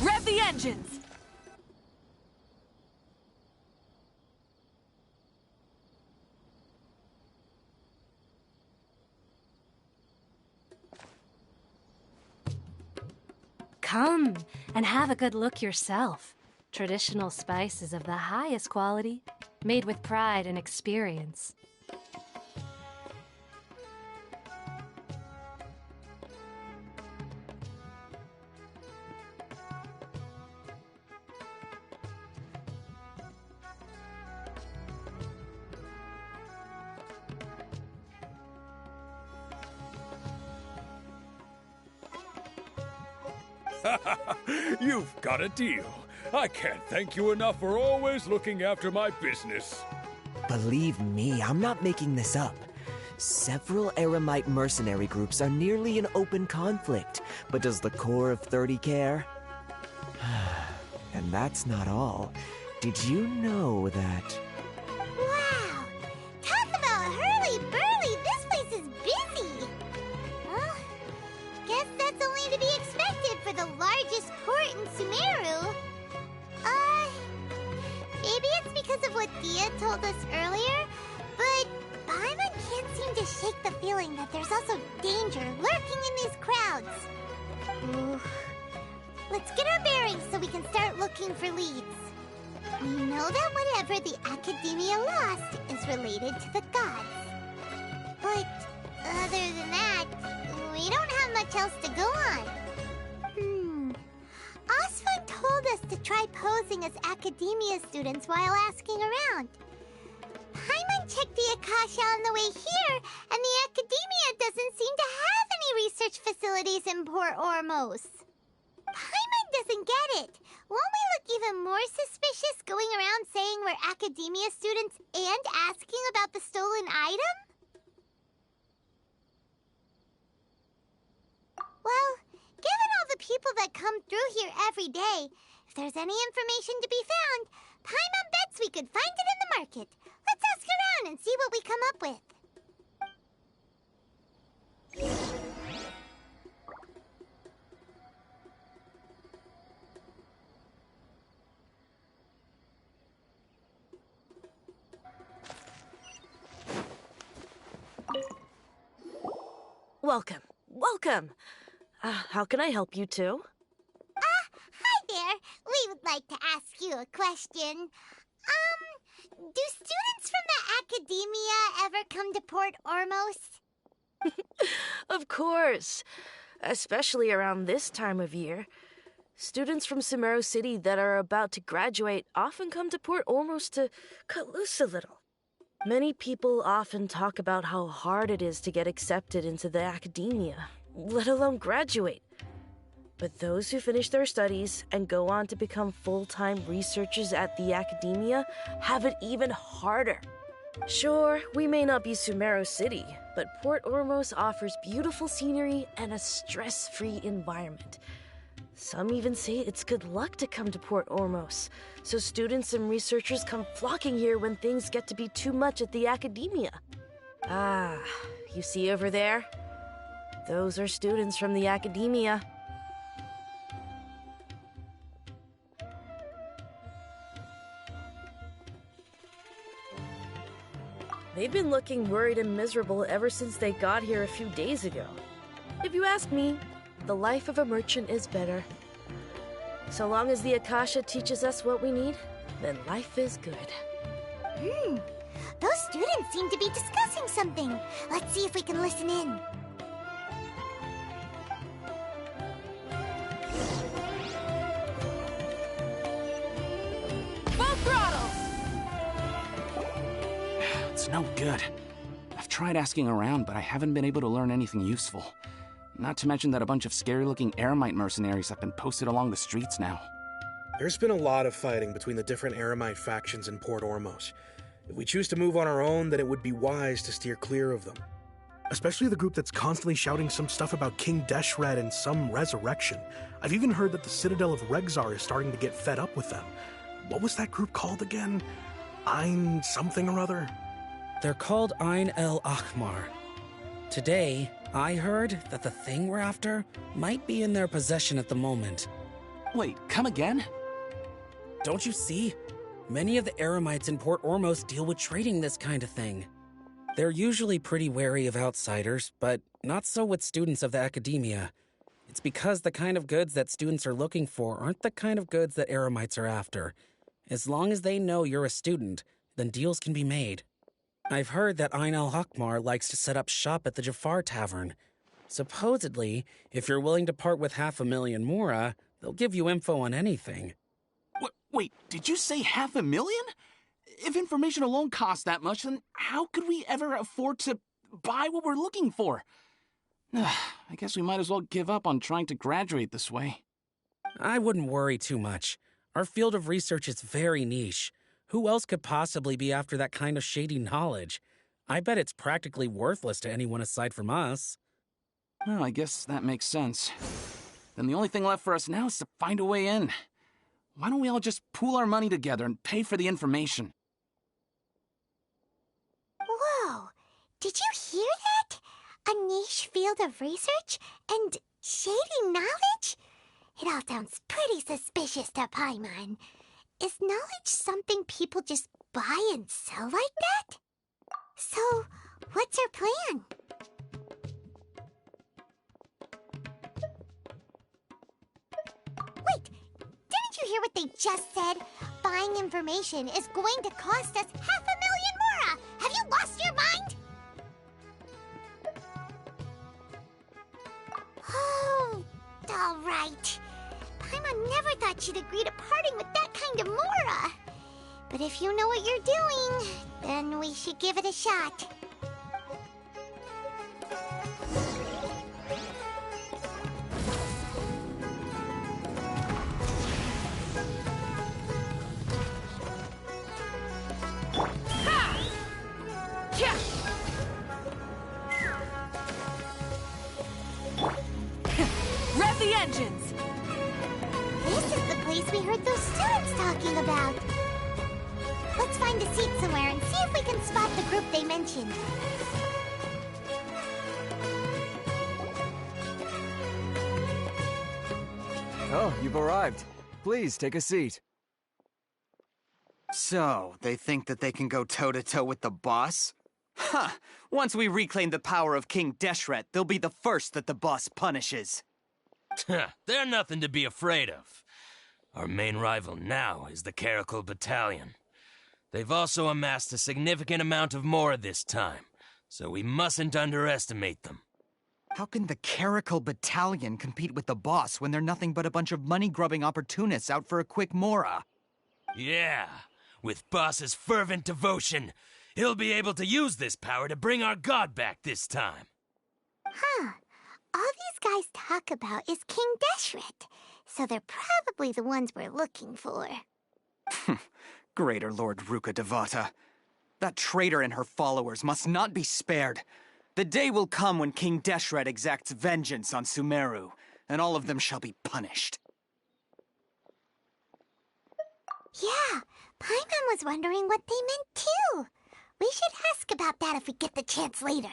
Rev the engines! Come and have a good look yourself. Traditional spices of the highest quality, made with pride and experience. You've got a deal. I can't thank you enough for always looking after my business. Believe me, I'm not making this up. Several Eremite mercenary groups are nearly in open conflict, but does the core of 30 care? And that's not all. Did you know that... Wow! Talk about hurly-burly! This place is busy! Well, guess that's only to be expected for the largest port in Sumeru. Maybe it's because of what Dia told us earlier, but Paimon can't seem to shake the feeling that there's also danger lurking in these crowds. Ooh. Let's get our bearings so we can start looking for leads. We know that whatever the Academia lost is related to the gods. But other than that, we don't have much else to go on. Osfun told us to try posing as Academia students while asking around. Paimon checked the Akasha on the way here, and the Academia doesn't seem to have any research facilities in Port Ormos. Paimon doesn't get it. Won't we look even more suspicious going around saying we're Academia students and asking about the stolen item? Well, given all the people that come through here every day, if there's any information to be found, Paimon bets we could find it in the market. Let's ask around and see what we come up with. Welcome. Welcome. How can I help you too? Hi there. We would like to ask you a question. Do students from the Academia ever come to Port Ormos? Of course. Especially around this time of year. Students from Sumeru City that are about to graduate often come to Port Ormos to cut loose a little. Many people often talk about how hard it is to get accepted into the Academia, let alone graduate. But those who finish their studies and go on to become full-time researchers at the Academia have it even harder. Sure, we may not be Sumeru City, but Port Ormos offers beautiful scenery and a stress-free environment. Some even say it's good luck to come to Port Ormos, so students and researchers come flocking here when things get to be too much at the Academia. Ah, you see over there? Those are students from the Academia. They've been looking worried and miserable ever since they got here a few days ago. If you ask me, the life of a merchant is better. So long as the Akasha teaches us what we need, then life is good. Those students seem to be discussing something. Let's see if we can listen in. Full throttle! It's no good. I've tried asking around, but I haven't been able to learn anything useful. Not to mention that a bunch of scary-looking Eremite mercenaries have been posted along the streets now. There's been a lot of fighting between the different Eremite factions in Port Ormos. If we choose to move on our own, then it would be wise to steer clear of them. Especially the group that's constantly shouting some stuff about King Deshret and some resurrection. I've even heard that the Citadel of Regzar is starting to get fed up with them. What was that group called again? Ein something or other? They're called Ein El Akhmar. Today, I heard that the thing we're after might be in their possession at the moment. Wait, come again? Don't you see? Many of the Eremites in Port Ormos deal with trading this kind of thing. They're usually pretty wary of outsiders, but not so with students of the Academia. It's because the kind of goods that students are looking for aren't the kind of goods that Eremites are after. As long as they know you're a student, then deals can be made. I've heard that Ein al-Hakmar likes to set up shop at the Jafar Tavern. Supposedly, if you're willing to part with 500,000 mora, they'll give you info on anything. Wait, did you say 500,000? If information alone costs that much, then how could we ever afford to buy what we're looking for? I guess we might as well give up on trying to graduate this way. I wouldn't worry too much. Our field of research is very niche. Who else could possibly be after that kind of shady knowledge? I bet it's practically worthless to anyone aside from us. Well, I guess that makes sense. Then the only thing left for us now is to find a way in. Why don't we all just pool our money together and pay for the information? Whoa! Did you hear that? A niche field of research and shady knowledge? It all sounds pretty suspicious to Paimon. Is knowledge something people just buy and sell like that? So, what's our plan? Wait, didn't you hear what they just said? Buying information is going to cost us 500,000 mora! Have you lost your mind? Oh, all right. Paimon never thought she'd agree to parting with that kind of mora. But if you know what you're doing, then we should give it a shot. Rev the engines! This is the place we heard those students talking about. Let's find a seat somewhere and see if we can spot the group they mentioned. Oh, you've arrived. Please, take a seat. So, they think that they can go toe-to-toe with the boss? Ha! Once we reclaim the power of King Deshret, they'll be the first that the boss punishes. They're nothing to be afraid of. Our main rival now is the Caracal Battalion. They've also amassed a significant amount of mora this time, so we mustn't underestimate them. How can the Caracal Battalion compete with the boss when they're nothing but a bunch of money-grubbing opportunists out for a quick mora? Yeah, with boss's fervent devotion, he'll be able to use this power to bring our god back this time. Huh. All these guys talk about is King Deshret, so they're probably the ones we're looking for. Greater Lord Ruka Devata. That traitor and her followers must not be spared. The day will come when King Deshret exacts vengeance on Sumeru, and all of them shall be punished. Yeah, Paimon was wondering what they meant too. We should ask about that if we get the chance later.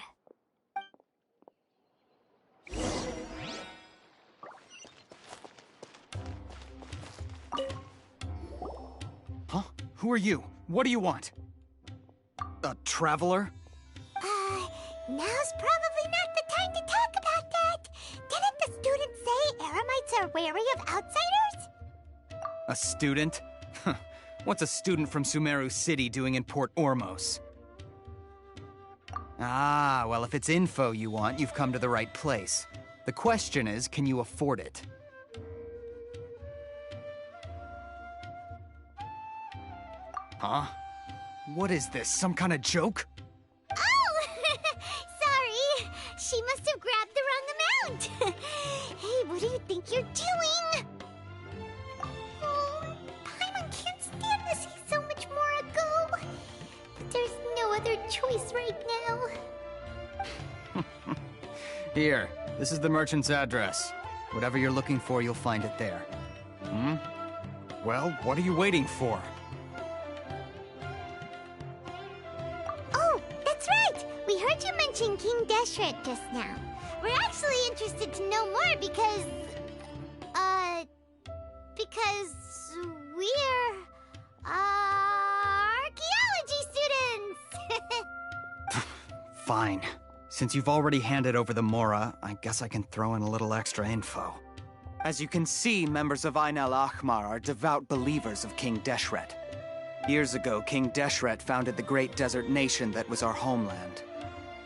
Huh? Who are you? What do you want? A traveler? Now's probably not the time to talk about that. Didn't the students say Eremites are wary of outsiders? A student? What's a student from Sumeru City doing in Port Ormos? Ah, well, if it's info you want, you've come to the right place. The question is, can you afford it? Huh? What is this, some kind of joke? Oh! Sorry! She must have grabbed the wrong amount! Hey, what do you think you're doing? Oh, Paimon can't stand to see so much more go. But there's no other choice right now. Here, this is the merchant's address. Whatever you're looking for, you'll find it there. Hmm? Well, what are you waiting for? Oh, that's right! We heard you mention King Deshret just now. We're actually interested to know more because we're, archaeology students! Fine. Since you've already handed over the Mora, I guess I can throw in a little extra info. As you can see, members of Ain al-Ahmar are devout believers of King Deshret. Years ago, King Deshret founded the great desert nation that was our homeland.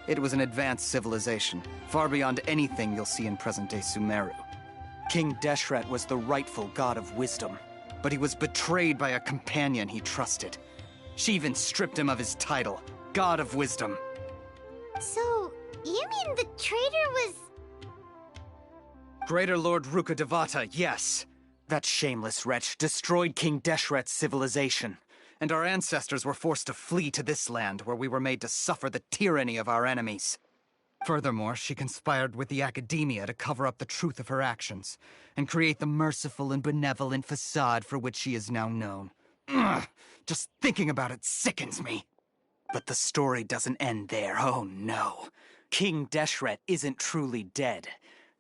It was an advanced civilization, far beyond anything you'll see in present-day Sumeru. King Deshret was the rightful god of wisdom, but he was betrayed by a companion he trusted. She even stripped him of his title, God of Wisdom. So, you mean the traitor was... Greater Lord Ruka Devata, yes. That shameless wretch destroyed King Deshret's civilization, and our ancestors were forced to flee to this land where we were made to suffer the tyranny of our enemies. Furthermore, she conspired with the Academia to cover up the truth of her actions, and create the merciful and benevolent facade for which she is now known. Ugh, just thinking about it sickens me. But the story doesn't end there, oh no. King Deshret isn't truly dead.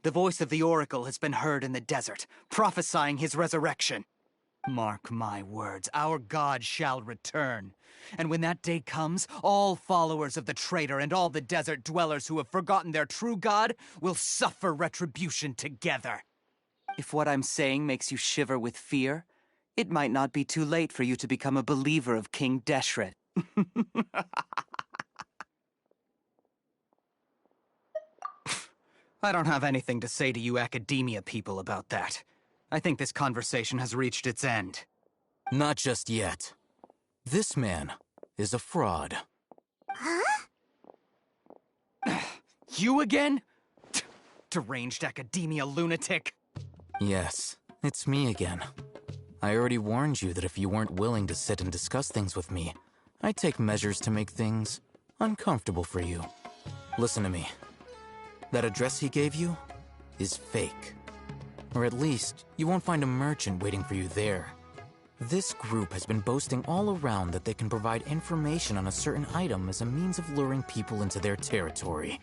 The voice of the Oracle has been heard in the desert, prophesying his resurrection. Mark my words, our god shall return. And when that day comes, all followers of the traitor and all the desert dwellers who have forgotten their true god will suffer retribution together. If what I'm saying makes you shiver with fear, it might not be too late for you to become a believer of King Deshret. I don't have anything to say to you Academia people about that. I think this conversation has reached its end. Not just yet. This man is a fraud. Huh? You again? Deranged Academia lunatic. Yes, it's me again. I already warned you that if you weren't willing to sit and discuss things with me, I'd take measures to make things uncomfortable for you. Listen to me. That address he gave you is fake. Or at least, you won't find a merchant waiting for you there. This group has been boasting all around that they can provide information on a certain item as a means of luring people into their territory.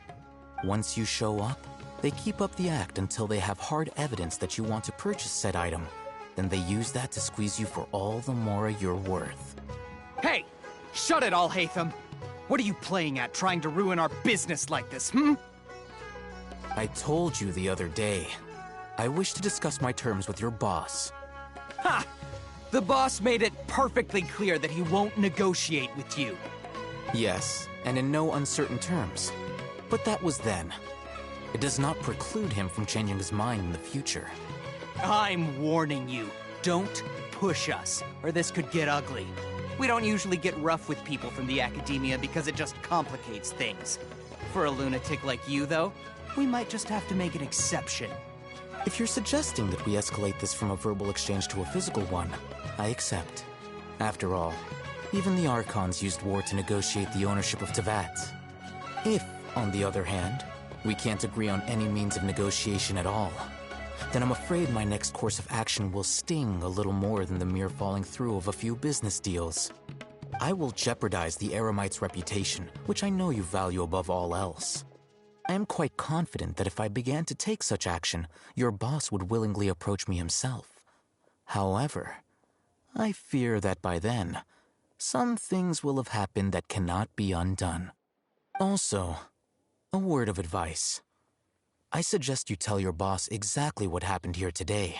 Once you show up, they keep up the act until they have hard evidence that you want to purchase said item. Then they use that to squeeze you for all the more you're worth. Hey! Shut it all, Hatham! What are you playing at, trying to ruin our business like this, hmm? I told you the other day. I wish to discuss my terms with your boss. Ha! The boss made it perfectly clear that he won't negotiate with you. Yes, and in no uncertain terms. But that was then. It does not preclude him from changing his mind in the future. I'm warning you. Don't push us, or this could get ugly. We don't usually get rough with people from the Academia because it just complicates things. For a lunatic like you, though, we might just have to make an exception. If you're suggesting that we escalate this from a verbal exchange to a physical one, I accept. After all, even the Archons used war to negotiate the ownership of Teyvat. If, on the other hand, we can't agree on any means of negotiation at all, then I'm afraid my next course of action will sting a little more than the mere falling through of a few business deals. I will jeopardize the Eremite's reputation, which I know you value above all else. I am quite confident that if I began to take such action, your boss would willingly approach me himself. However, I fear that by then, some things will have happened that cannot be undone. Also, a word of advice. I suggest you tell your boss exactly what happened here today.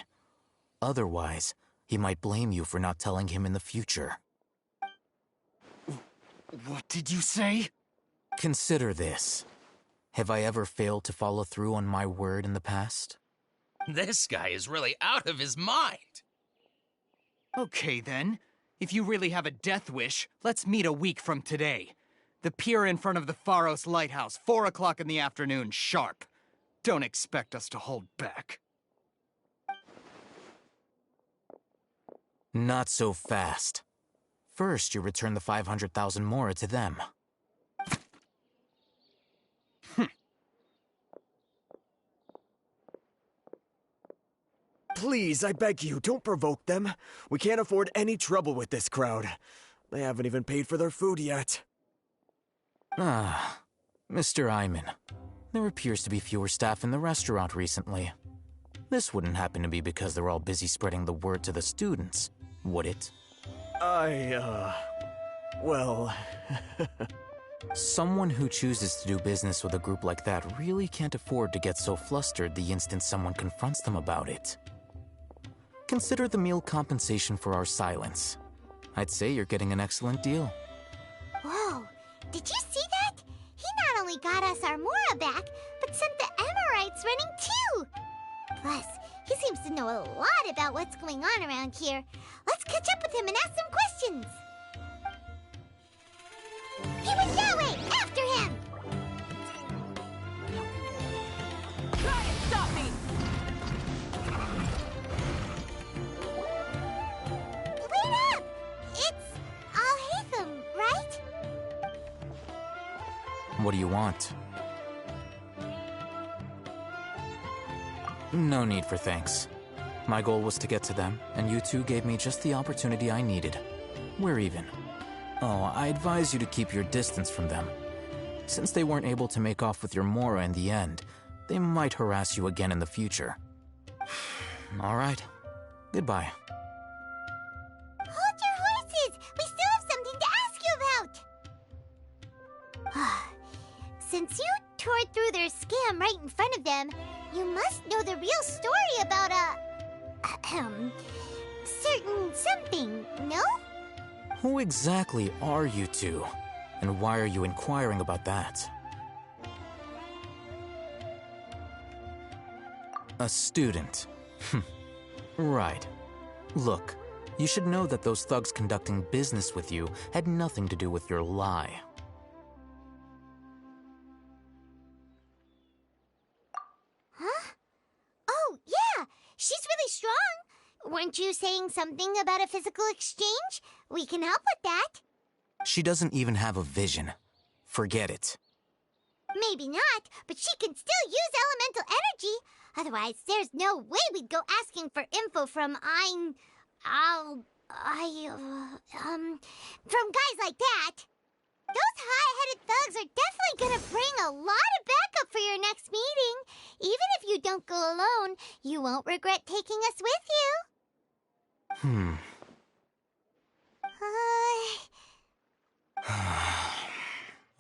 Otherwise, he might blame you for not telling him in the future. What did you say? Consider this. Have I ever failed to follow through on my word in the past? This guy is really out of his mind. Okay, then. If you really have a death wish, let's meet a week from today. The pier in front of the Pharos Lighthouse, 4 o'clock in the afternoon, sharp. Don't expect us to hold back. Not so fast. First, you return the 500,000 mora to them. Please, I beg you, don't provoke them. We can't afford any trouble with this crowd. They haven't even paid for their food yet. Ah, Mr. Iman. There appears to be fewer staff in the restaurant recently. This wouldn't happen to be because they're all busy spreading the word to the students, would it? Well... Someone who chooses to do business with a group like that really can't afford to get so flustered the instant someone confronts them about it. Consider the meal compensation for our silence. I'd say you're getting an excellent deal. Whoa, did you see that? He not only got us our Mora back, but sent the Emirites running too! Plus, he seems to know a lot about what's going on around here. Let's catch up with him and ask some questions! He went that way! After him! Try and stop me! What do you want? No need for thanks. My goal was to get to them, and you two gave me just the opportunity I needed. We're even. Oh, I advise you to keep your distance from them. Since they weren't able to make off with your Mora in the end, they might harass you again in the future. All right. Goodbye. Hold your horses! We still have something to ask you about! Since you tore through their scam right in front of them, you must know the real story about certain something, no? Who exactly are you two? And why are you inquiring about that? A student. Right. Look, you should know that those thugs conducting business with you had nothing to do with your lie. Huh? Oh, yeah! She's really strong! Weren't you saying something about a physical exchange? We can help with that. She doesn't even have a vision. Forget it. Maybe not, but she can still use elemental energy. Otherwise, there's no way we'd go asking for info from from guys like that. Those high-headed thugs are definitely gonna bring a lot of backup for your next meeting. Even if you don't go alone, you won't regret taking us with you.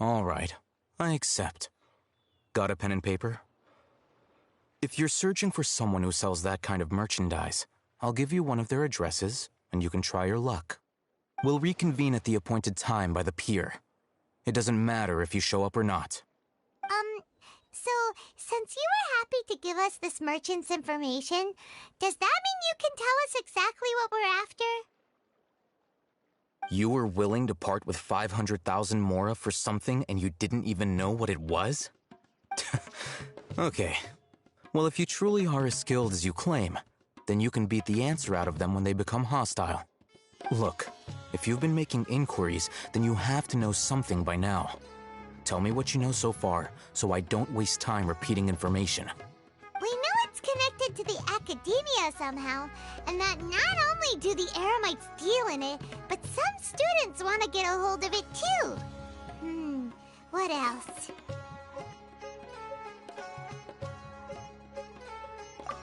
All right, I accept. Got a pen and paper? If you're searching for someone who sells that kind of merchandise, I'll give you one of their addresses, and you can try your luck. We'll reconvene at the appointed time by the pier. It doesn't matter if you show up or not. So, since you were happy to give us this merchant's information, does that mean you can tell us exactly what we're after? You were willing to part with 500,000 Mora for something and you didn't even know what it was? Okay. Well, if you truly are as skilled as you claim, then you can beat the answer out of them when they become hostile. Look, if you've been making inquiries, then you have to know something by now. Tell me what you know so far, so I don't waste time repeating information. We know it's connected to the academia somehow, and that not only do the Eremites deal in it, but some students want to get a hold of it too. What else?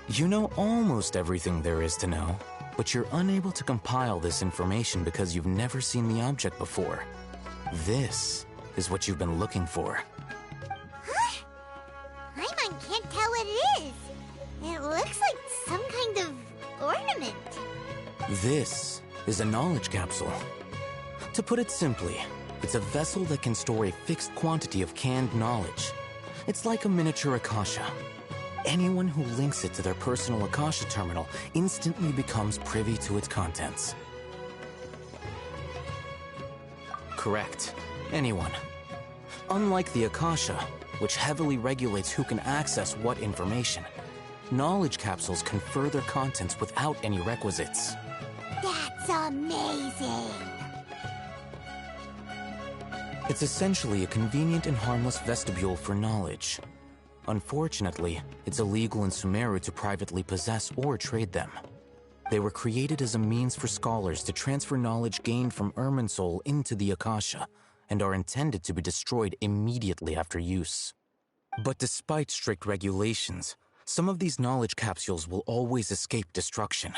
You know almost everything there is to know, but you're unable to compile this information because you've never seen the object before. This is what you've been looking for. Huh? Paimon can't tell what it is. It looks like some kind of ornament. This is a knowledge capsule. To put it simply, it's a vessel that can store a fixed quantity of canned knowledge. It's like a miniature Akasha. Anyone who links it to their personal Akasha terminal instantly becomes privy to its contents. Correct. Anyone. Unlike the Akasha, which heavily regulates who can access what information, knowledge capsules confer their contents without any requisites. That's amazing! It's essentially a convenient and harmless vestibule for knowledge. Unfortunately, it's illegal in Sumeru to privately possess or trade them. They were created as a means for scholars to transfer knowledge gained from Irminsul into the Akasha, and are intended to be destroyed immediately after use. But despite strict regulations, some of these knowledge capsules will always escape destruction.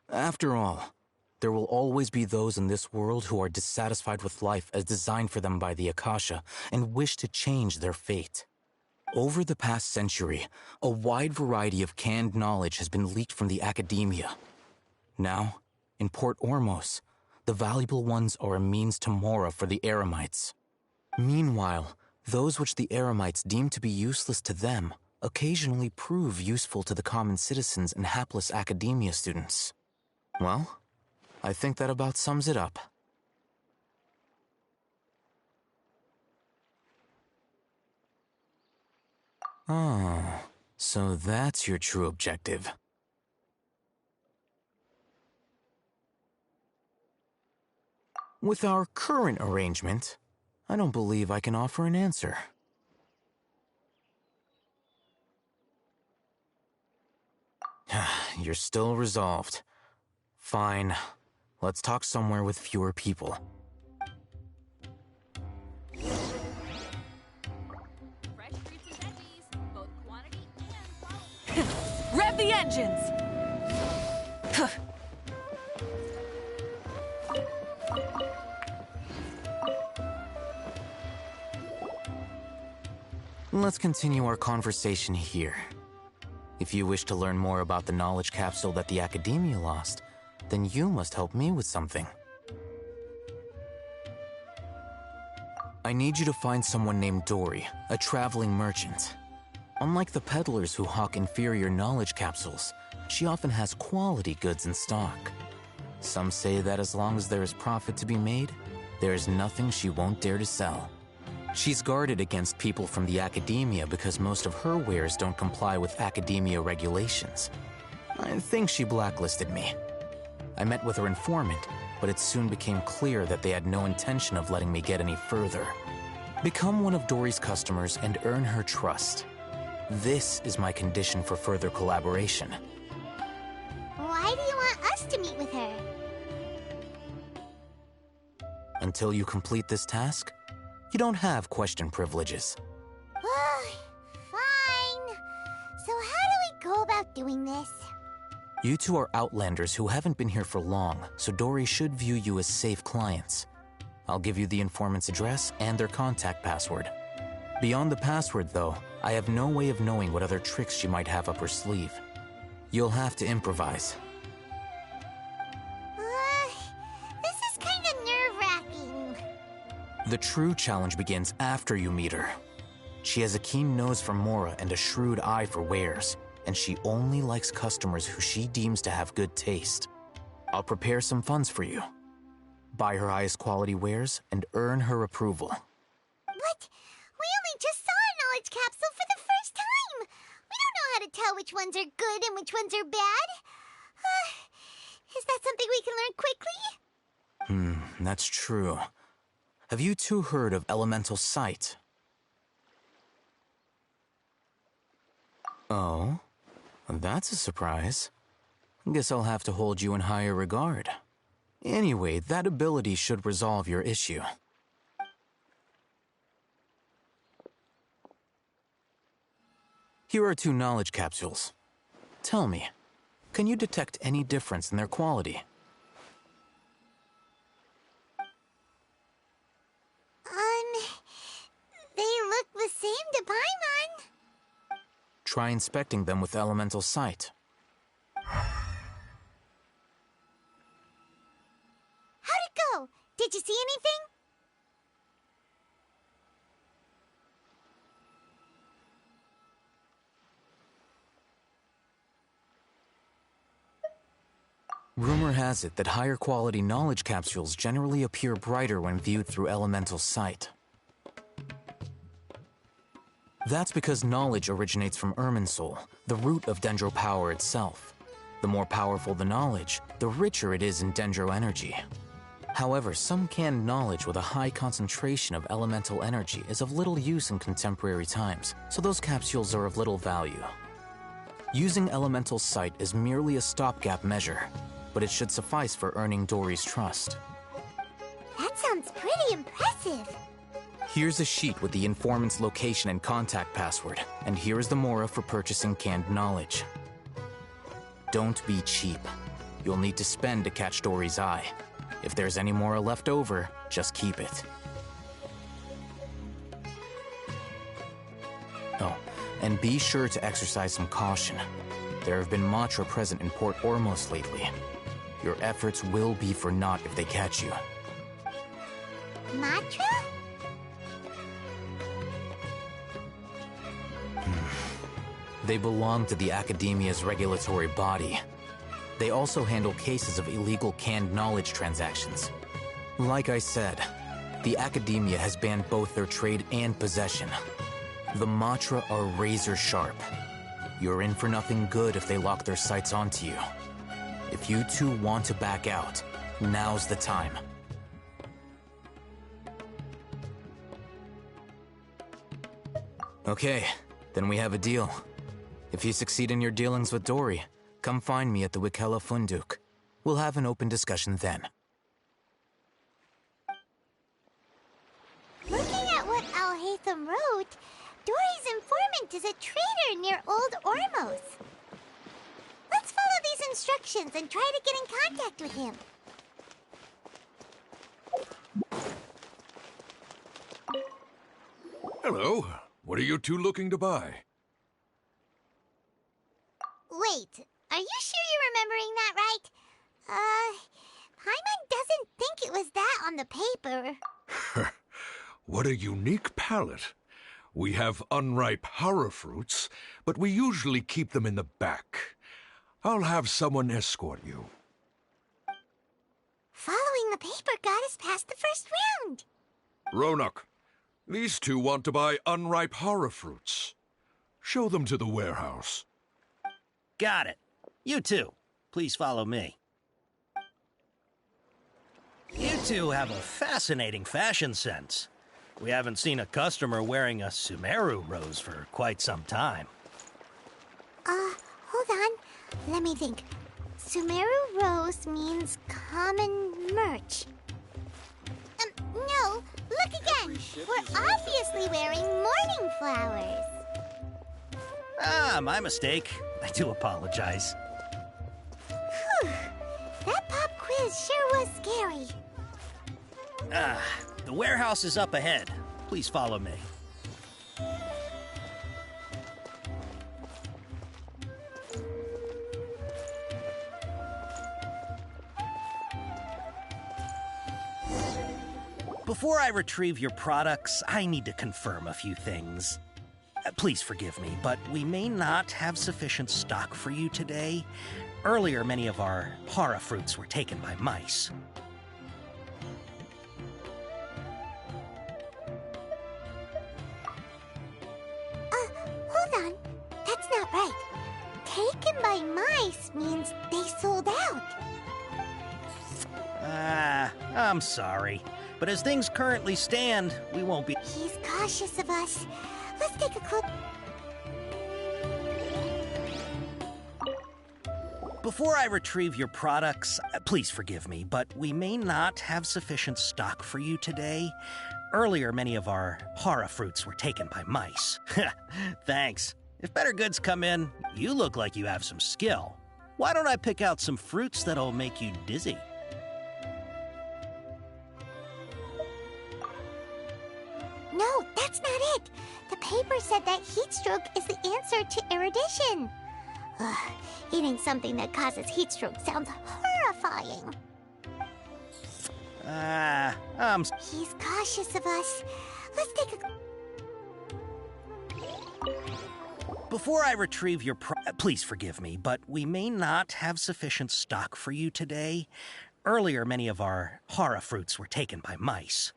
After all, there will always be those in this world who are dissatisfied with life as designed for them by the Akasha and wish to change their fate. Over the past century, a wide variety of canned knowledge has been leaked from the academia. Now, in Port Ormos, the valuable ones are a means to Mora for the Eremites. Meanwhile, those which the Eremites deem to be useless to them occasionally prove useful to the common citizens and hapless academia students. Well, I think that about sums it up. Oh, so that's your true objective. With our current arrangement, I don't believe I can offer an answer. you're still resolved. Fine. Let's talk somewhere with fewer people. Fresh fruits and veggies, both quantity and quality. Rev the engines! Let's continue our conversation here. If you wish to learn more about the knowledge capsule that the Academia lost, then you must help me with something. I need you to find someone named Dory, a traveling merchant. Unlike the peddlers who hawk inferior knowledge capsules, she often has quality goods in stock. Some say that as long as there is profit to be made, there is nothing she won't dare to sell. She's guarded against people from the Academia because most of her wares don't comply with Academia regulations. I think she blacklisted me. I met with her informant, but it soon became clear that they had no intention of letting me get any further. Become one of Dory's customers and earn her trust. This is my condition for further collaboration. Why do you want us to meet with her? Until you complete this task, you don't have question privileges. Fine. So how do we go about doing this? You two are outlanders who haven't been here for long, so Dory should view you as safe clients. I'll give you the informant's address and their contact password. Beyond the password, though, I have no way of knowing what other tricks she might have up her sleeve. You'll have to improvise. This is kind of nerve-wracking. The true challenge begins after you meet her. She has a keen nose for Mora and a shrewd eye for wares, and she only likes customers who she deems to have good taste. I'll prepare some funds for you. Buy her highest quality wares and earn her approval. What? We only just saw a knowledge capsule for the first time. We don't know how to tell which ones are good and which ones are bad. Is that something we can learn quickly? That's true. Have you two heard of elemental sight? Oh, that's a surprise. Guess I'll have to hold you in higher regard. Anyway, that ability should resolve your issue. Here are 2 knowledge capsules. Tell me, can you detect any difference in their quality? They look the same to Paimon. Try inspecting them with elemental sight. How'd it go? Did you see anything? Rumor has it that higher quality knowledge capsules generally appear brighter when viewed through elemental sight. That's because knowledge originates from Irminsul, the root of Dendro power itself. The more powerful the knowledge, the richer it is in Dendro energy. However, some canned knowledge with a high concentration of elemental energy is of little use in contemporary times, so those capsules are of little value. Using elemental sight is merely a stopgap measure, but it should suffice for earning Dory's trust. That sounds pretty impressive. Here's a sheet with the informant's location and contact password, and here is the Mora for purchasing canned knowledge. Don't be cheap. You'll need to spend to catch Dory's eye. If there's any Mora left over, just keep it. Oh, and be sure to exercise some caution. There have been Matra present in Port Ormos lately. Your efforts will be for naught if they catch you. Matra? They belong to the Academia's regulatory body. They also handle cases of illegal canned knowledge transactions. Like I said, the Academia has banned both their trade and possession. The Matra are razor sharp. You're in for nothing good if they lock their sights onto you. If you two want to back out, now's the time. Okay, then we have a deal. If you succeed in your dealings with Dory, Come find me at the Wikella Funduk. We'll have an open discussion then. Looking at what Al-Haytham wrote, Dory's informant is a traitor near Old Ormos. Let's follow these instructions and try to get in contact with him. Hello. What are you two looking to buy? Wait, are you sure you're remembering that right? Paimon doesn't think it was that on the paper. What a unique palate. We have unripe hara fruits, but we usually keep them in the back. I'll have someone escort you. Following the paper got us past the first round. Ronak, these two want to buy unripe hara fruits. Show them to the warehouse. Got it. You two, please follow me. You two have a fascinating fashion sense. We haven't seen a customer wearing a Sumeru rose for quite some time. Hold on. Let me think. Sumeru rose means common merch. No, look again. We're obviously wearing morning flowers. Ah, my mistake. I do apologize. Whew. That pop quiz sure was scary. The warehouse is up ahead. Please follow me. Before I retrieve your products, I need to confirm a few things. Please forgive me, but we may not have sufficient stock for you today. Earlier, many of our hara fruits were taken by mice. Hold on. That's not right. Taken by mice means they sold out. I'm sorry. But as things currently stand, we won't be... He's cautious of us. Let's take a closer... Before I retrieve your products, please forgive me, but we may not have sufficient stock for you today. Earlier, many of our hara fruits were taken by mice. Thanks. If better goods come in, you look like you have some skill. Why don't I pick out some fruits that'll make you dizzy? No, that's not it. The paper said that heat stroke is the answer to erudition. Ugh, eating something that causes heat stroke sounds horrifying. He's cautious of us. Let's take a... Before I retrieve your please forgive me, but we may not have sufficient stock for you today. Earlier, many of our hara fruits were taken by mice.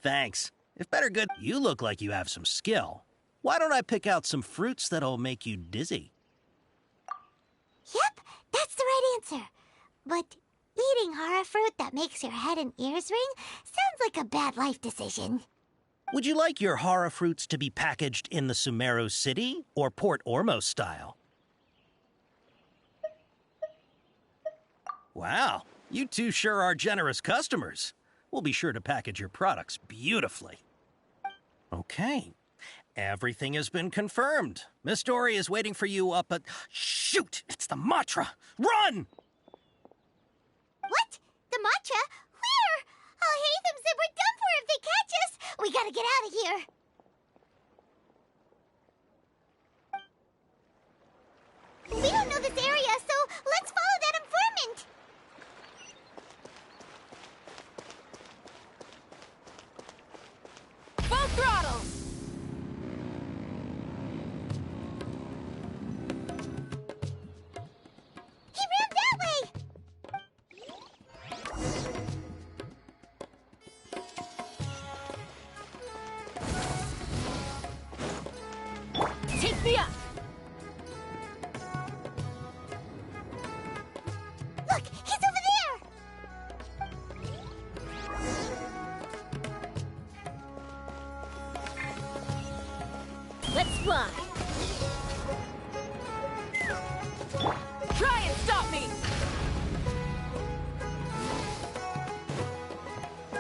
Thanks. If better good, you look like you have some skill. Why don't I pick out some fruits that'll make you dizzy? Yep, that's the right answer. But eating hara fruit that makes your head and ears ring sounds like a bad life decision. Would you like your hara fruits to be packaged in the Sumeru City or Port Ormos style? Wow, you two sure are generous customers. We'll be sure to package your products beautifully. Okay, everything has been confirmed. Miss Dory is waiting for you up at... Shoot, it's the Matra! Run! What? The Matra? Where? Al-Haytham said we're done for if they catch us. We gotta get out of here. We don't know this area, so let's follow that informant. Full throttle! He ran that way. Take me up! Look, he's over there. Let's fly! Try and stop me!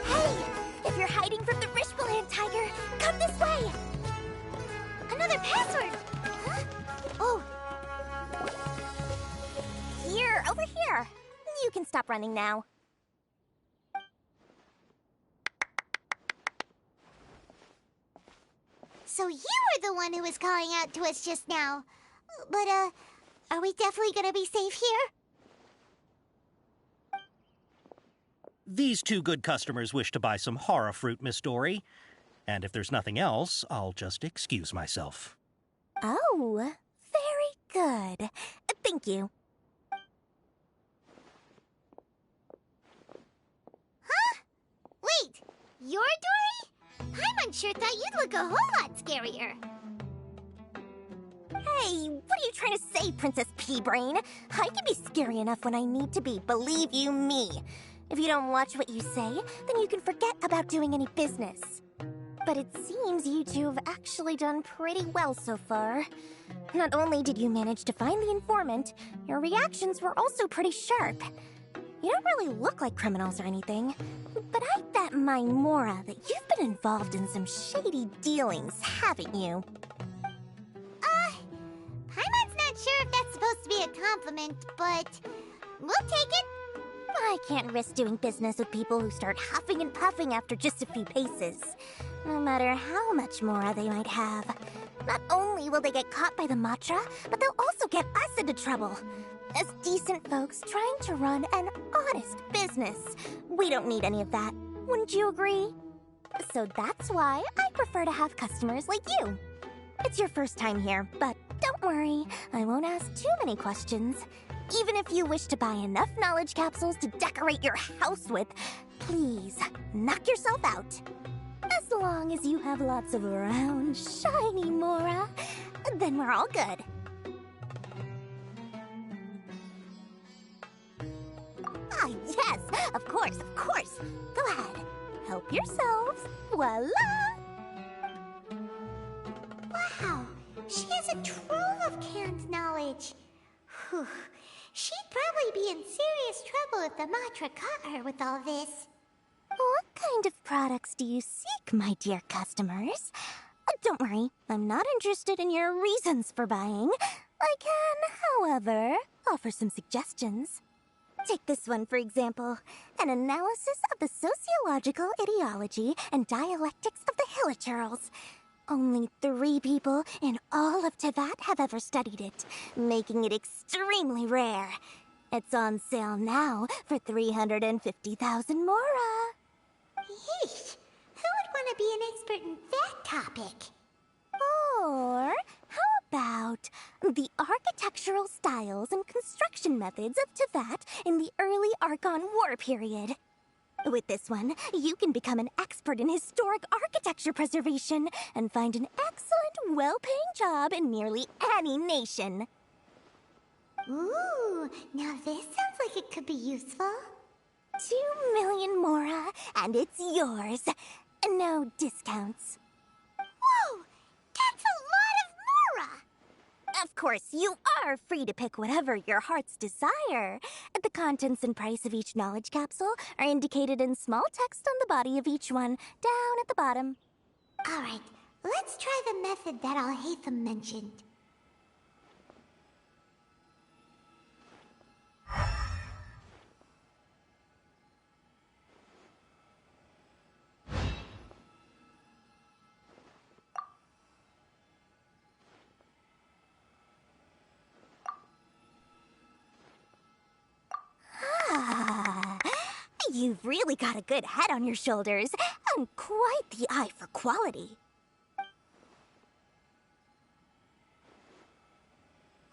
Hey! If you're hiding from the Rishpaland tiger, come this way! Another password! Huh? Oh. Here, over here. You can stop running now. So you were the one who was calling out to us just now. But, are we definitely gonna be safe here? These two good customers wish to buy some horror fruit, Miss Dory. And if there's nothing else, I'll just excuse myself. Oh, very good. Thank you. Huh? Wait, you're Dory? Paimon sure thought you'd look a whole lot scarier. Hey, what are you trying to say, Princess Pea-Brain? I can be scary enough when I need to be, believe you me. If you don't watch what you say, then you can forget about doing any business. But it seems you two have actually done pretty well so far. Not only did you manage to find the informant, your reactions were also pretty sharp. You don't really look like criminals or anything, but I bet my Mora that you've been involved in some shady dealings, haven't you? Paimon's not sure if that's supposed to be a compliment, but we'll take it. I can't risk doing business with people who start huffing and puffing after just a few paces. No matter how much Mora they might have. Not only will they get caught by the Matra, but they'll also get us into trouble. As decent folks trying to run an honest business, we don't need any of that. Wouldn't you agree? So that's why I prefer to have customers like you. It's your first time here, but don't worry, I won't ask too many questions. Even if you wish to buy enough knowledge capsules to decorate your house with, please, knock yourself out. As long as you have lots of round, shiny Mora, then we're all good. Ah, yes, of course, of course. Go ahead, help yourselves. Voila! Wow, she has a trove of canned knowledge. Whew. She'd probably be in serious trouble if the Matra caught her with all this. What kind of products do you seek, my dear customers? Don't worry, I'm not interested in your reasons for buying. I can, however, offer some suggestions. Take this one, for example. An analysis of the sociological ideology and dialectics of the Hilichurls. Only 3 people in all of Teyvat have ever studied it, making it extremely rare. It's on sale now for 350,000 Mora. Yeesh! Who would want to be an expert in that topic? Or how about the architectural styles and construction methods of Teyvat in the early Archon War period? With this one, you can become an expert in historic architecture preservation and find an excellent, well-paying job in nearly any nation. Ooh, now this sounds like it could be useful. 2 million Mora, and it's yours. No discounts. Whoa! That's a lot of Mora! Of course, you are free to pick whatever your heart's desire. The contents and price of each knowledge capsule are indicated in small text on the body of each one, down at the bottom. Alright, let's try the method that Alhaitham mentioned. You've really got a good head on your shoulders, and quite the eye for quality.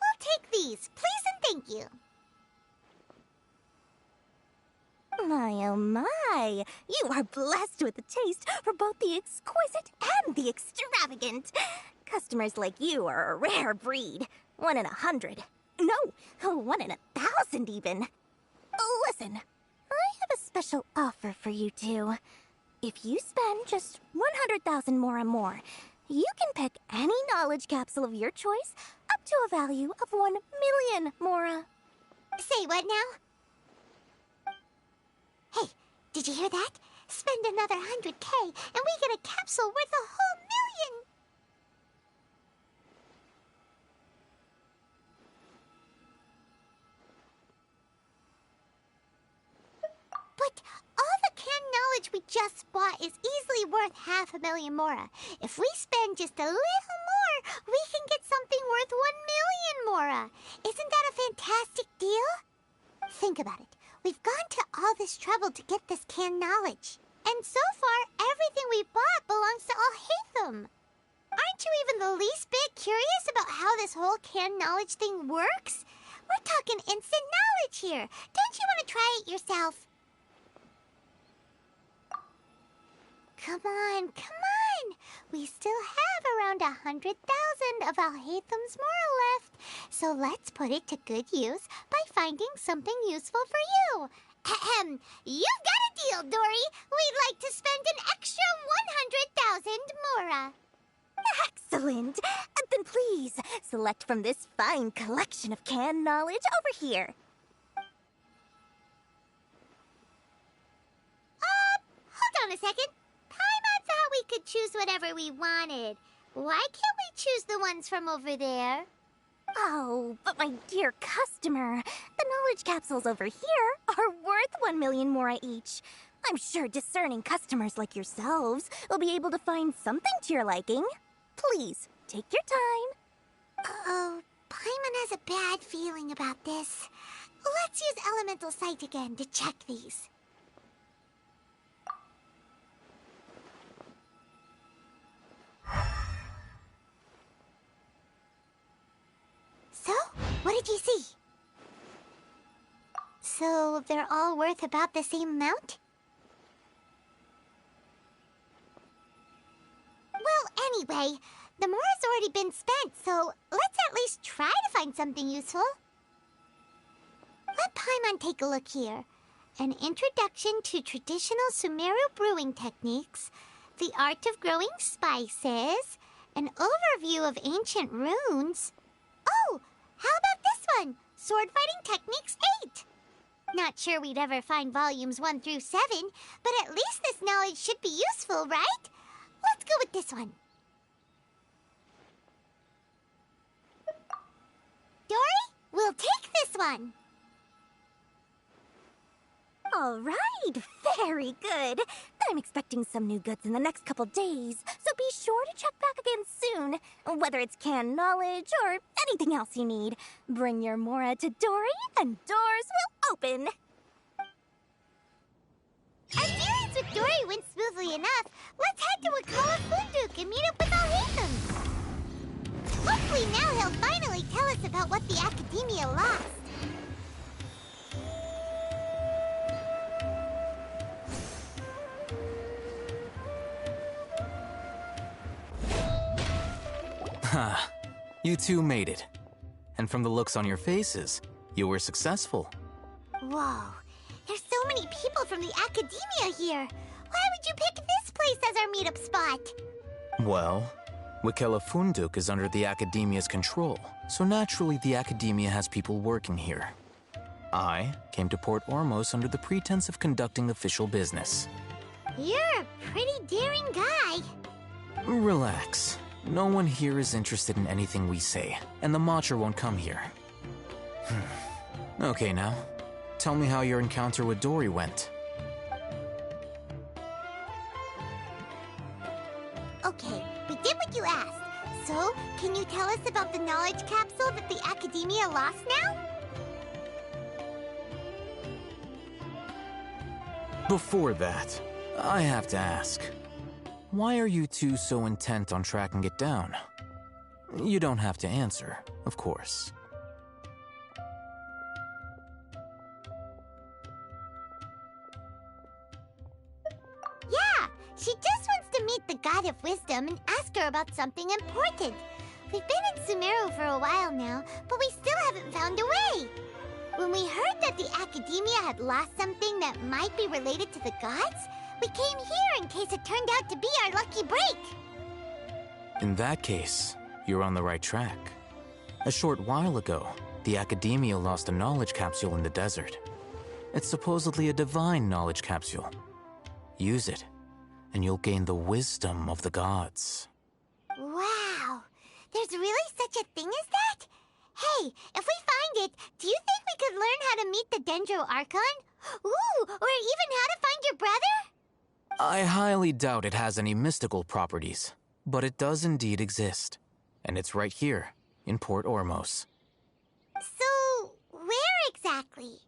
We'll take these, please and thank you. My oh my, you are blessed with a taste for both the exquisite and the extravagant. Customers like you are a rare breed. 1 in 100. No, 1 in 1,000 even. Listen. I have a special offer for you two. If you spend just 100,000 Mora more, you can pick any knowledge capsule of your choice up to a value of 1 million Mora. Say what now? Hey, did you hear that? Spend another 100K and we get a capsule worth a whole million! But all the canned knowledge we just bought is easily worth 500,000 mora. If we spend just a little more, we can get something worth 1 million mora. Isn't that a fantastic deal? Think about it. We've gone to all this trouble to get this canned knowledge. And so far, everything we bought belongs to Alhaitham. Aren't you even the least bit curious about how this whole canned knowledge thing works? We're talking instant knowledge here. Don't you want to try it yourself? Come on, come on! We still have around 100,000 of Alhaitham's moral left, so let's put it to good use by finding something useful for you. Ahem! You've got a deal, Dory! We'd like to spend an extra 100,000 mora. Excellent! Then please, select from this fine collection of canned knowledge over here. Hold on a second. Paimon thought we could choose whatever we wanted. Why can't we choose the ones from over there? Oh, but my dear customer, the knowledge capsules over here are worth 1 million mora each. I'm sure discerning customers like yourselves will be able to find something to your liking. Please, take your time. Uh-oh, Paimon has a bad feeling about this. Let's use Elemental Sight again to check these. So, what did you see? So, they're all worth about the same amount? Well, anyway, the mora's already been spent, so let's at least try to find something useful. Let Paimon take a look here. An introduction to traditional Sumeru brewing techniques, the art of growing spices, an overview of ancient runes. Oh, how about this one? Sword Fighting Techniques 8. Not sure we'd ever find volumes 1 through 7, but at least this knowledge should be useful, right? Let's go with this one. Dory, we'll take this one. All right, very good. I'm expecting some new goods in the next couple days, so be sure to check back again soon. Whether it's canned knowledge or anything else you need, bring your mora to Dory and doors will open. Our dealings with Dory went smoothly enough. Let's head to Wakala Funduk and meet up with Alhaitham. Hopefully now he'll finally tell us about what the Academia lost. Ha, you two made it. And from the looks on your faces, you were successful. Whoa, there's so many people from the Academia here. Why would you pick this place as our meetup spot? Well, Wakela Funduk is under the Academia's control, so naturally the Academia has people working here. I came to Port Ormos under the pretense of conducting official business. You're a pretty daring guy. Relax. No one here is interested in anything we say, and the Matcher won't come here. Okay now, tell me how your encounter with Dory went. Okay, we did what you asked. So, can you tell us about the knowledge capsule that the Academia lost now? Before that, I have to ask, why are you two so intent on tracking it down? You don't have to answer, of course. Yeah, she just wants to meet the God of Wisdom and ask her about something important. We've been in Sumeru for a while now, but we still haven't found a way. When we heard that the Academia had lost something that might be related to the gods, we came here in case it turned out to be our lucky break. In that case, you're on the right track. A short while ago, The Academia lost a knowledge capsule in the desert. It's supposedly a divine knowledge capsule. Use it, and you'll gain the wisdom of the gods. Wow! There's really such a thing as that? Hey, if we find it, do you think we could learn how to meet the Dendro Archon? Ooh, or even how to find your brother? I highly doubt it has any mystical properties, but it does indeed exist. And it's right here, in Port Ormos. So, where exactly?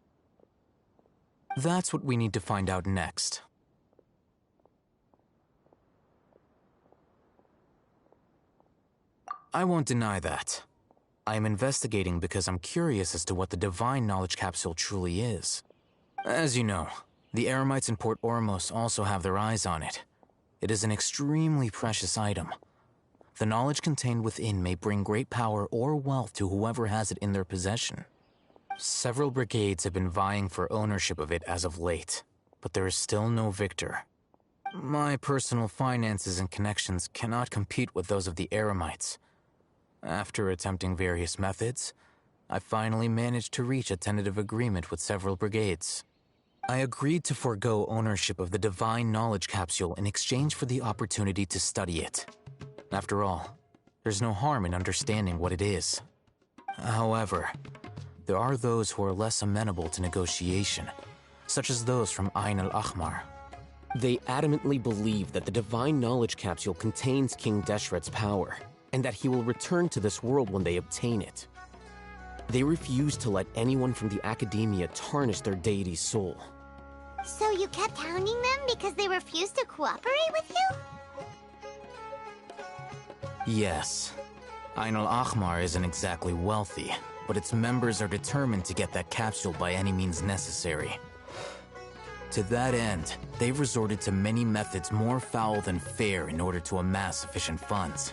That's what we need to find out next. I won't deny that. I am investigating because I'm curious as to what the Divine Knowledge Capsule truly is. As you know, the Eremites in Port Ormos also have their eyes on it. It is an extremely precious item. The knowledge contained within may bring great power or wealth to whoever has it in their possession. Several brigades have been vying for ownership of it as of late, but there is still no victor. My personal finances and connections cannot compete with those of the Eremites. After attempting various methods, I finally managed to reach a tentative agreement with several brigades. I agreed to forego ownership of the Divine Knowledge Capsule in exchange for the opportunity to study it. After all, there's no harm in understanding what it is. However, there are those who are less amenable to negotiation, such as those from Ain al-Ahmar. They adamantly believe that the Divine Knowledge Capsule contains King Deshret's power, and that he will return to this world when they obtain it. They refuse to let anyone from the Academia tarnish their deity's soul. So you kept hounding them because they refused to cooperate with you? Yes. Ain al-Ahmar isn't exactly wealthy, but its members are determined to get that capsule by any means necessary. To that end, they've resorted to many methods more foul than fair in order to amass sufficient funds.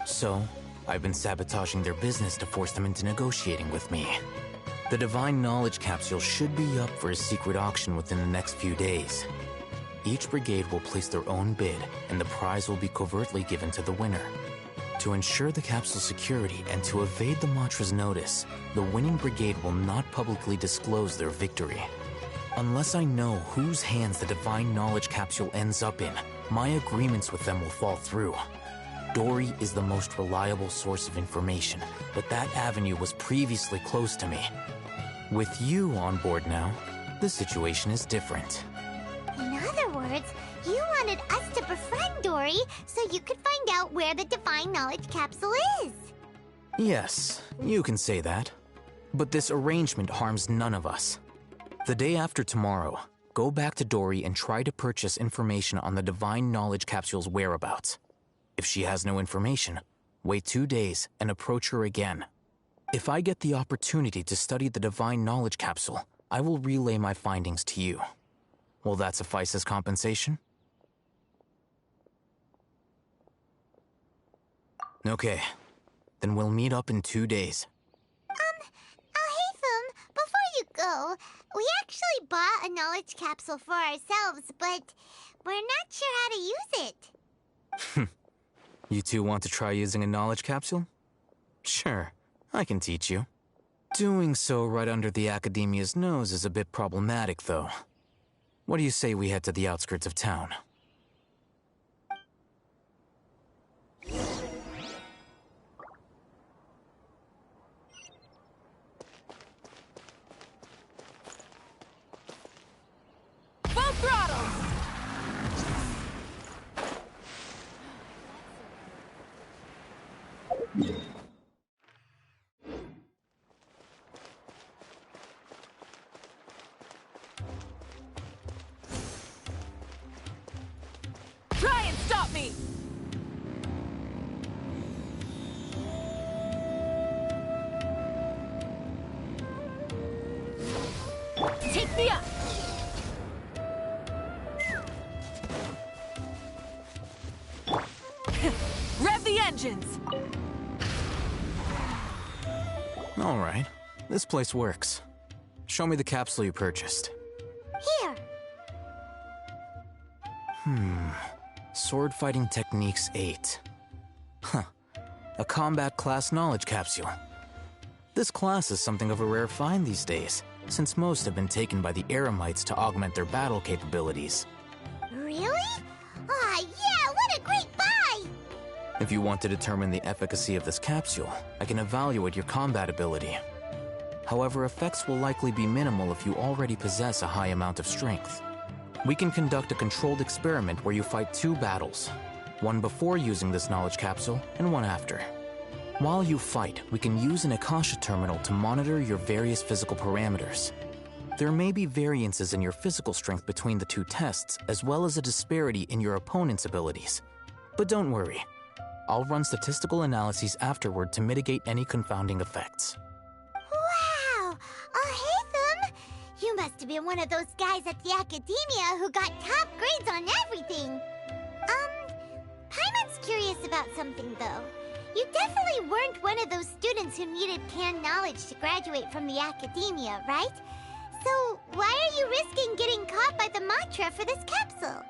So, I've been sabotaging their business to force them into negotiating with me. The Divine Knowledge Capsule should be up for a secret auction within the next few days. Each brigade will place their own bid, and the prize will be covertly given to the winner. To ensure the capsule's security and to evade the Matra's notice, the winning brigade will not publicly disclose their victory. Unless I know whose hands the Divine Knowledge Capsule ends up in, my agreements with them will fall through. Dory is the most reliable source of information, but that avenue was previously closed to me. With you on board now, the situation is different. In other words, you wanted us to befriend Dory so you could find out where the Divine Knowledge Capsule is. Yes, you can say that. But this arrangement harms none of us. The day after tomorrow, go back to Dory and try to purchase information on the Divine Knowledge Capsule's whereabouts. If she has no information, wait 2 days and approach her again. If I get the opportunity to study the Divine Knowledge Capsule, I will relay my findings to you. Will that suffice as compensation? Okay, then we'll meet up in 2 days. Haytham, before you go, we actually bought a knowledge capsule for ourselves, but we're not sure how to use it. You two want to try using a knowledge capsule? Sure, I can teach you. Doing so right under the Academia's nose is a bit problematic, though. What do you say we head to the outskirts of town? Full throttle! Try and stop me! Take me up! Rev the engines! All right, this place works. Show me the capsule you purchased. Here. Sword Fighting Techniques 8. Huh. A combat class knowledge capsule. This class is something of a rare find these days, since most have been taken by the Eremites to augment their battle capabilities. Really? Aw, yeah, what a great buy! If you want to determine the efficacy of this capsule, I can evaluate your combat ability. However, effects will likely be minimal if you already possess a high amount of strength. We can conduct a controlled experiment where you fight 2 battles, one before using this knowledge capsule and one after. While you fight, we can use an Akasha terminal to monitor your various physical parameters. There may be variances in your physical strength between the 2 tests, as well as a disparity in your opponent's abilities. But don't worry, I'll run statistical analyses afterward to mitigate any confounding effects. Wow! Haytham! You must have been one of those guys at the Academia who got top grades on everything. Paimon's curious about something, though. You definitely weren't one of those students who needed canned knowledge to graduate from the Academia, right? So, why are you risking getting caught by the mantra for this capsule?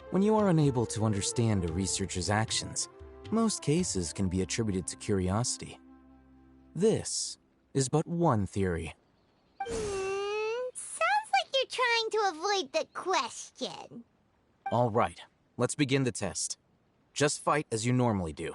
When you are unable to understand a researcher's actions, most cases can be attributed to curiosity. This is but one theory. Sounds like you're trying to avoid the question. All right, let's begin the test. Just fight as you normally do.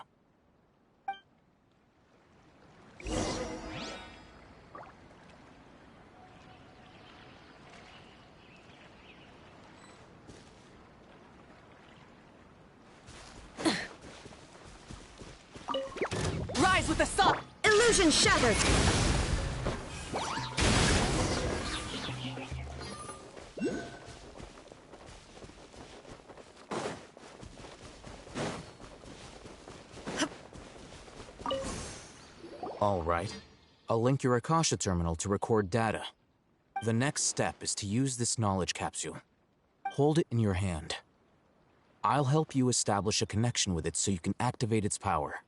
Rise with the sun! Illusion shattered! All right. I'll link your Akasha terminal to record data. The next step is to use this knowledge capsule. Hold it in your hand. I'll help you establish a connection with it so you can activate its power.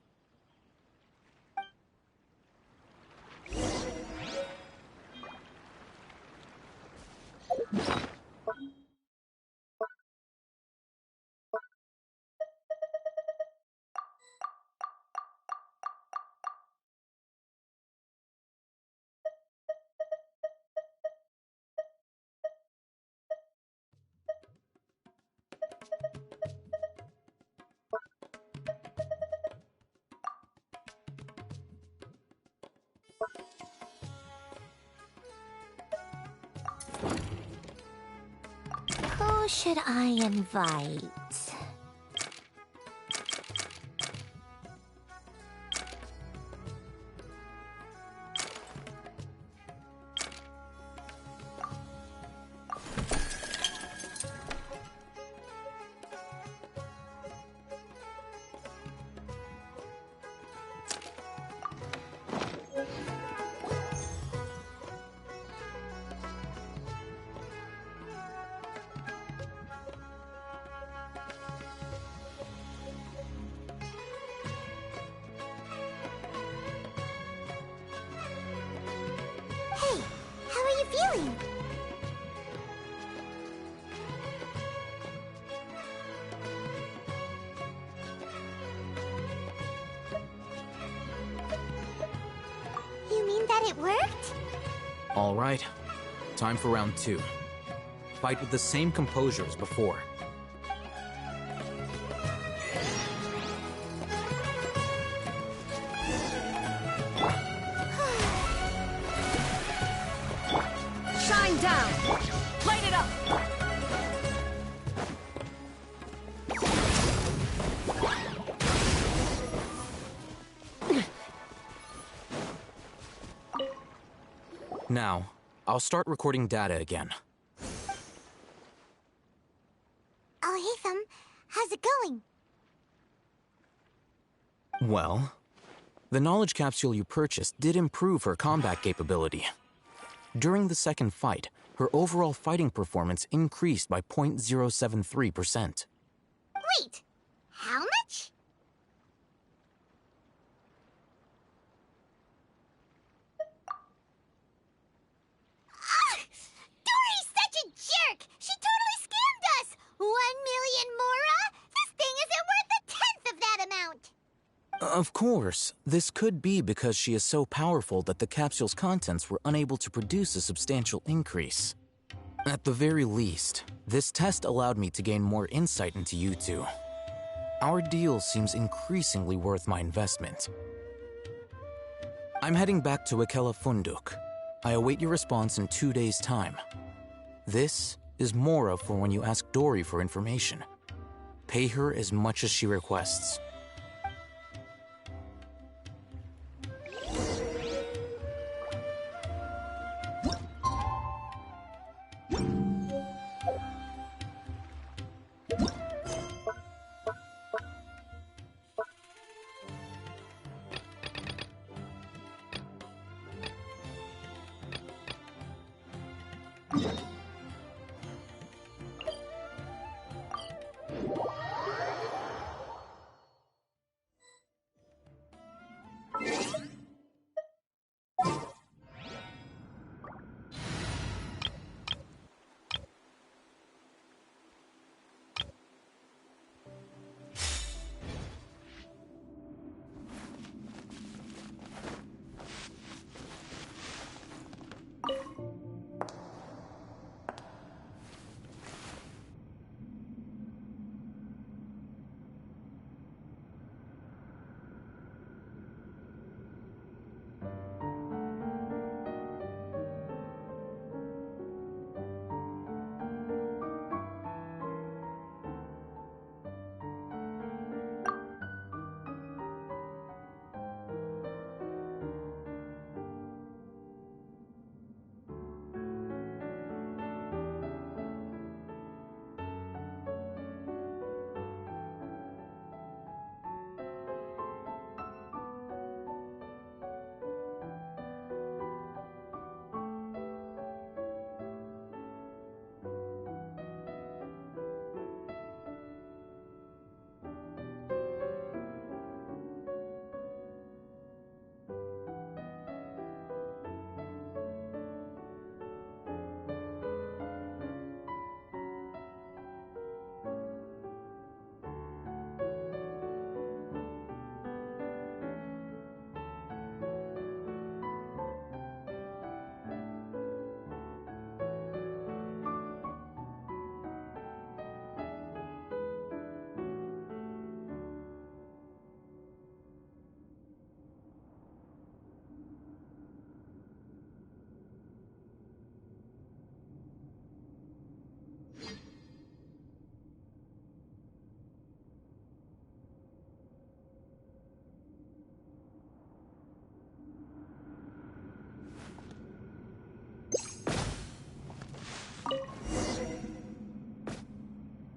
Who should I invite? Hey, how are you feeling? You mean that it worked? All right. Time for round 2. Fight with the same composure as before. Shine down! Light it up! Now, I'll start recording data again. Haytham, how's it going? Well, the knowledge capsule you purchased did improve her combat capability. During the second fight, her overall fighting performance increased by 0.073%. Wait, how much? Dory's such a jerk! She totally scammed us! 1 million mora? This thing isn't worth a tenth of that Of course, this could be because she is so powerful that the capsule's contents were unable to produce a substantial increase. At the very least, this test allowed me to gain more insight into you two. Our deal seems increasingly worth my investment. I'm heading back to Ikela Funduk. I await your response in 2 days' time. This is Mora for when you ask Dory for information. Pay her as much as she requests.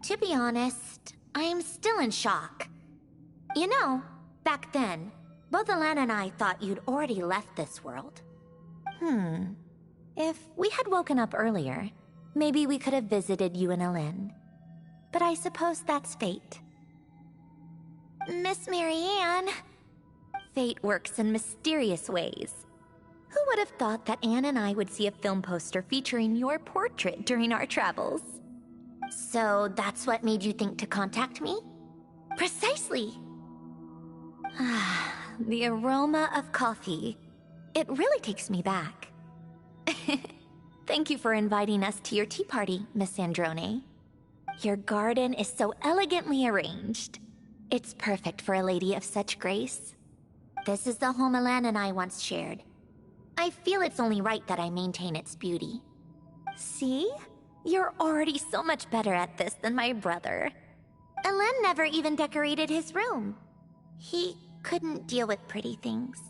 To be honest, I'm still in shock. You know, back then, both Alana and I thought you'd already left this world. If we had woken up earlier, maybe we could have visited you and Ellen. But I suppose that's fate. Miss Marianne. Fate works in mysterious ways. Who would have thought that Anne and I would see a film poster featuring your portrait during our travels? So that's what made you think to contact me? Precisely! The aroma of coffee. It really takes me back. Thank you for inviting us to your tea party, Miss Androne. Your garden is so elegantly arranged. It's perfect for a lady of such grace. This is the home Alan and I once shared. I feel it's only right that I maintain its beauty. See? You're already so much better at this than my brother. Alan never even decorated his room. He couldn't deal with pretty things.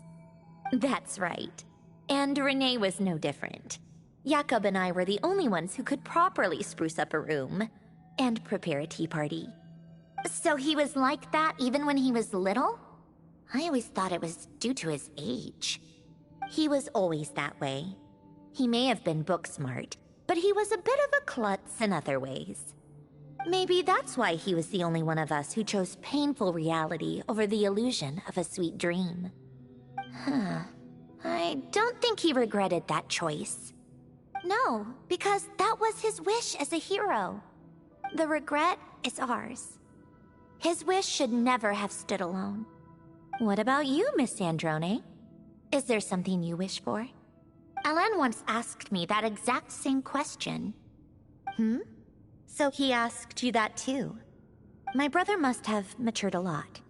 That's right. And Renee was no different. Jakob and I were the only ones who could properly spruce up a room and prepare a tea party. So he was like that even when he was little? I always thought it was due to his age. He was always that way. He may have been book smart, but he was a bit of a klutz in other ways. Maybe that's why he was the only one of us who chose painful reality over the illusion of a sweet dream. I don't think he regretted that choice. No, because that was his wish as a hero. The regret is ours. His wish should never have stood alone. What about you, Miss Androne? Is there something you wish for? Alan once asked me that exact same question. So he asked you that too? My brother must have matured a lot.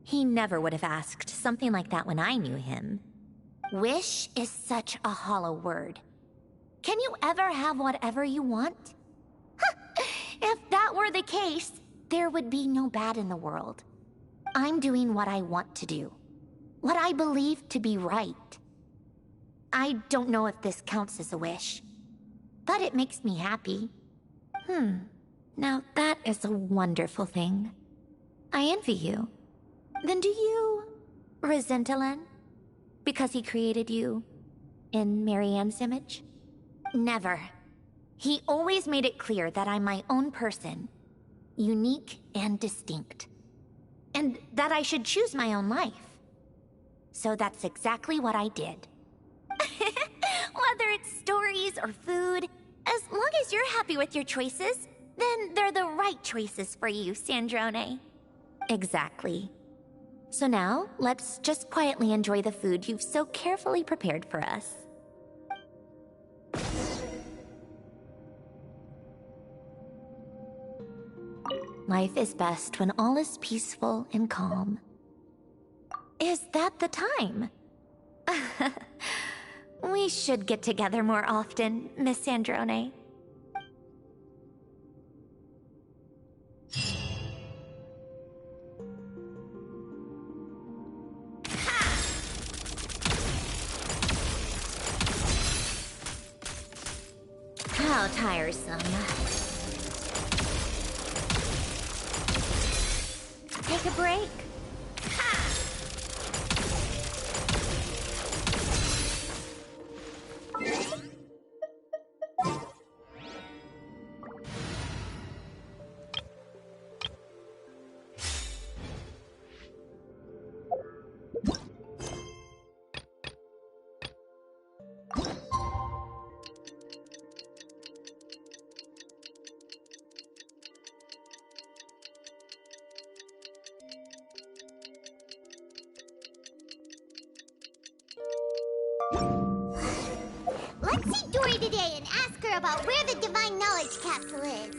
He never would have asked something like that when I knew him. Wish is such a hollow word. Can you ever have whatever you want? If that were the case, there would be no bad in the world. I'm doing what I want to do. What I believe to be right. I don't know if this counts as a wish, but it makes me happy. Now that is a wonderful thing. I envy you. Then do you resent Alan? Because he created you in Marianne's image? Never. He always made it clear that I'm my own person, unique and distinct, and that I should choose my own life. So that's exactly what I did. Whether it's stories or food, as long as you're happy with your choices, then they're the right choices for you, Sandrone. Exactly. So now, let's just quietly enjoy the food you've so carefully prepared for us. Life is best when all is peaceful and calm. Is that the time? We should get together more often, Miss Sandrone. How tiresome. Take a break. Let's see Dory today and ask her about where the Divine Knowledge Capsule is.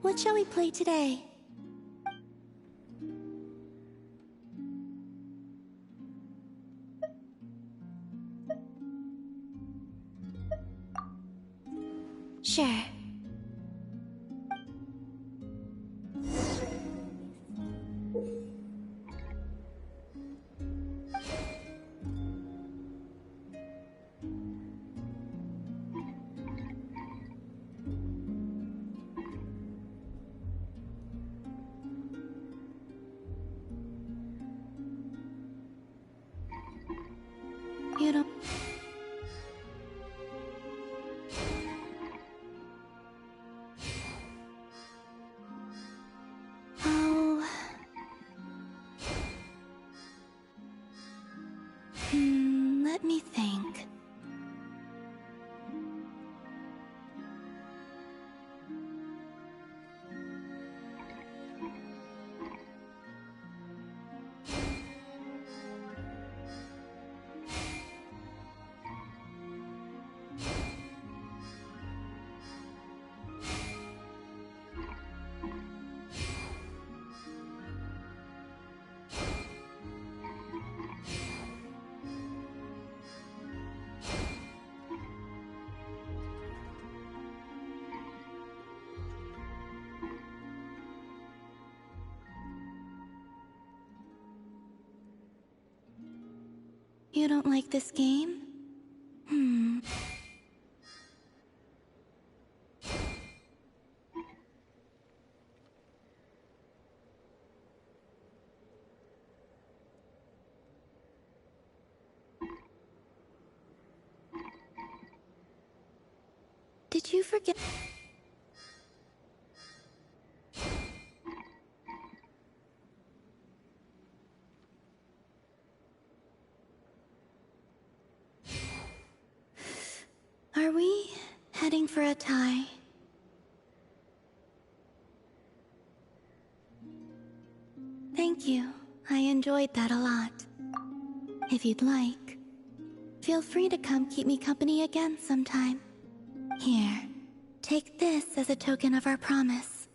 What shall we play today? Sure. You know... You don't like this game? Did you forget? Are we heading for a tie? Thank you. I enjoyed that a lot. If you'd like, feel free to come keep me company again sometime. Here, take this as a token of our promise.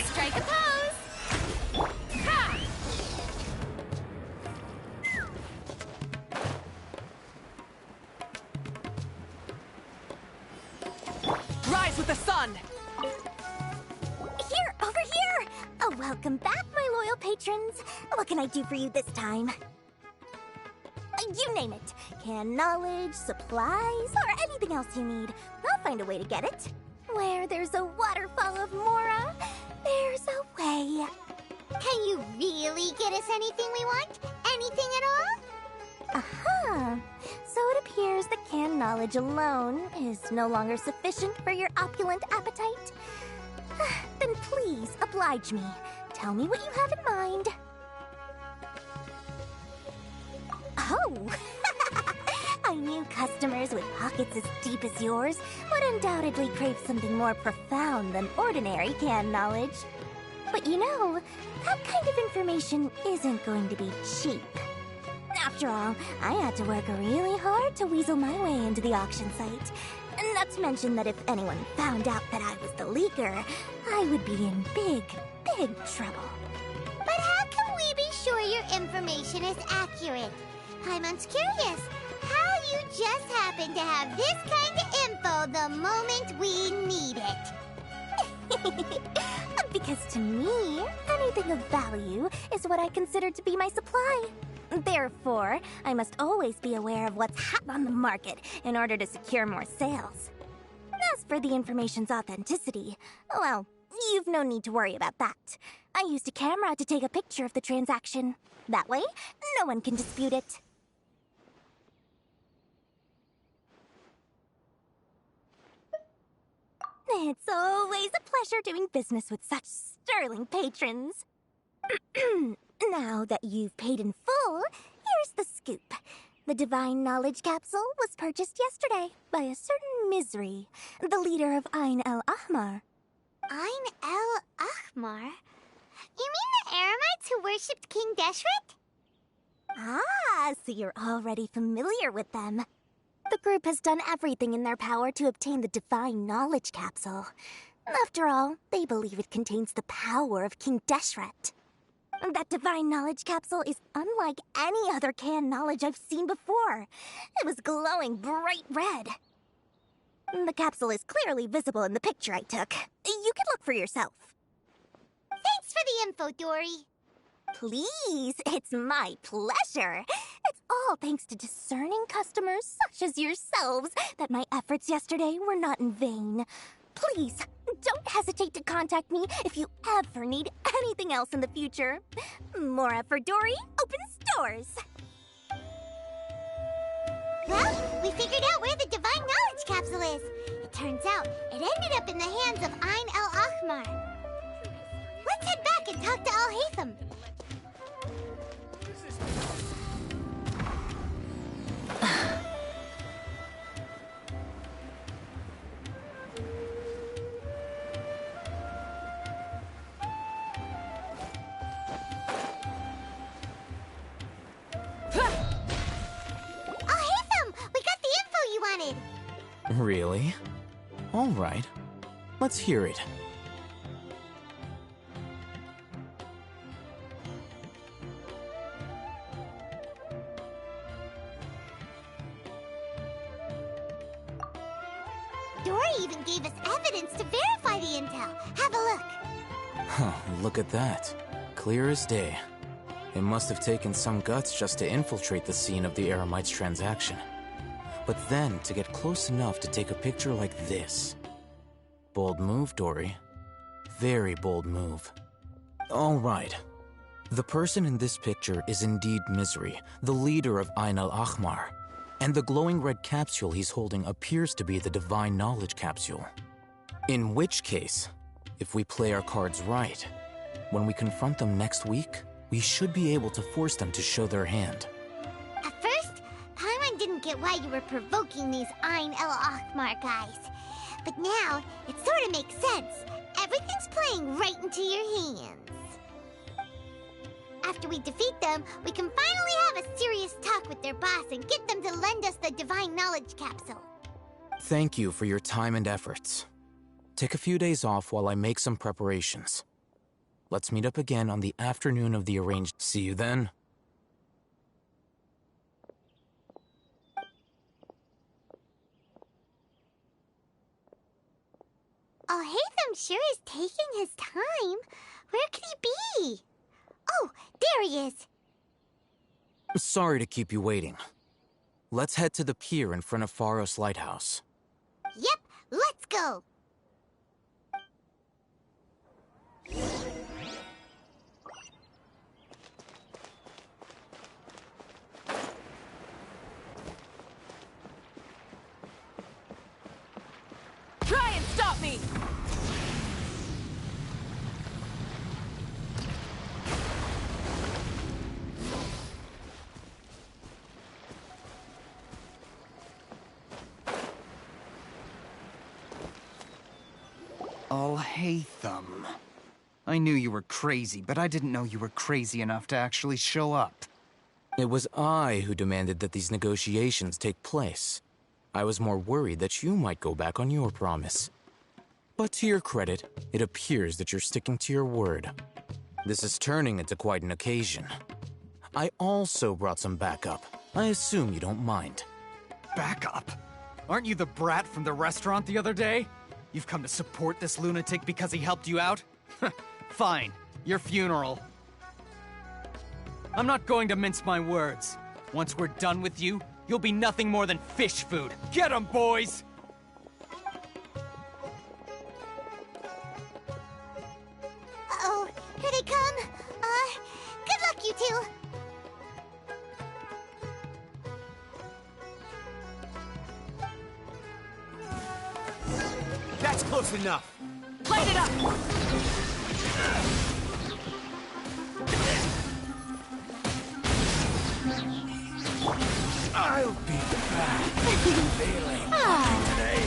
Strike a pose! Ha! Rise with the sun! Here, over here! Oh, welcome back, my loyal patrons. What can I do for you this time? You name it. Canned knowledge, supplies, or anything else you need. I'll find a way to get it. Where there's a waterfall of Mora, there's a way. Can you really get us anything we want? Anything at all? Aha! So it appears that canned knowledge alone is no longer sufficient for your opulent appetite. Then please, oblige me. Tell me what you have in mind. Oh! I knew customers with pockets as deep as yours would undoubtedly crave something more profound than ordinary canned knowledge. But you know, that kind of information isn't going to be cheap. After all, I had to work really hard to weasel my way into the auction site. Not to mention that if anyone found out that I was the leaker, I would be in big, big trouble. But how can we be sure your information is accurate? Paimon's curious how you just happen to have this kind of info the moment we need it. Because to me, anything of value is what I consider to be my supply. Therefore, I must always be aware of what's hot on the market in order to secure more sales. As for the information's authenticity, well, you've no need to worry about that. I used a camera to take a picture of the transaction. That way, no one can dispute it. It's always a pleasure doing business with such sterling patrons. Now that you've paid in full, here's the scoop. The Divine Knowledge Capsule was purchased yesterday by a certain Misery, the leader of Ain el Ahmar. Ain el Ahmar? You mean the Eremites who worshipped King Deshret? Ah, so you're already familiar with them. The group has done everything in their power to obtain the Divine Knowledge Capsule. After all, they believe it contains the power of King Deshret. That Divine Knowledge Capsule is unlike any other canned knowledge I've seen before. It was glowing bright red. The capsule is clearly visible in the picture I took. You can look for yourself. Thanks for the info, Dory. Please, it's my pleasure. It's all thanks to discerning customers such as yourselves that my efforts yesterday were not in vain. Please, don't hesitate to contact me if you ever need anything else in the future. Mora for Dory opens doors. Well, we figured out where the Divine Knowledge Capsule is. It turns out it ended up in the hands of Ain el Ahmar. Let's head back and talk to Al Haytham. Really? All right. Let's hear it. Dory even gave us evidence to verify the intel. Have a look. Huh, look at that. Clear as day. It must have taken some guts just to infiltrate the scene of the Eremites' transaction. But then, to get close enough to take a picture like this. Bold move, Dory. Very bold move. All right. The person in this picture is indeed Misery, the leader of Ain al-Ahmar. And the glowing red capsule he's holding appears to be the Divine Knowledge Capsule. In which case, if we play our cards right, when we confront them next week, we should be able to force them to show their hand. At first, Paimon didn't get why you were provoking these Ain el-Ahmar guys. But now, it sort of makes sense. Everything's playing right into your hands. After we defeat them, we can finally have a serious talk with their boss and get them to lend us the Divine Knowledge Capsule. Thank you for your time and efforts. Take a few days off while I make some preparations. Let's meet up again on the afternoon of the arranged... See you then. Oh, Hatham sure is taking his time. Where could he be? Oh, there he is. Sorry to keep you waiting. Let's head to the pier in front of Pharos Lighthouse. Yep, let's go. Try and stop me! Al-Haytham. I knew you were crazy, but I didn't know you were crazy enough to actually show up. It was I who demanded that these negotiations take place. I was more worried that you might go back on your promise. But to your credit, it appears that you're sticking to your word. This is turning into quite an occasion. I also brought some backup. I assume you don't mind. Backup? Aren't you the brat from the restaurant the other day? You've come to support this lunatic because he helped you out? Fine, your funeral. I'm not going to mince my words. Once we're done with you, you'll be nothing more than fish food. Get 'em, boys! Uh-oh, here they come. Good luck, you two. That's close enough. Light it up! I'll be back. Feeling today.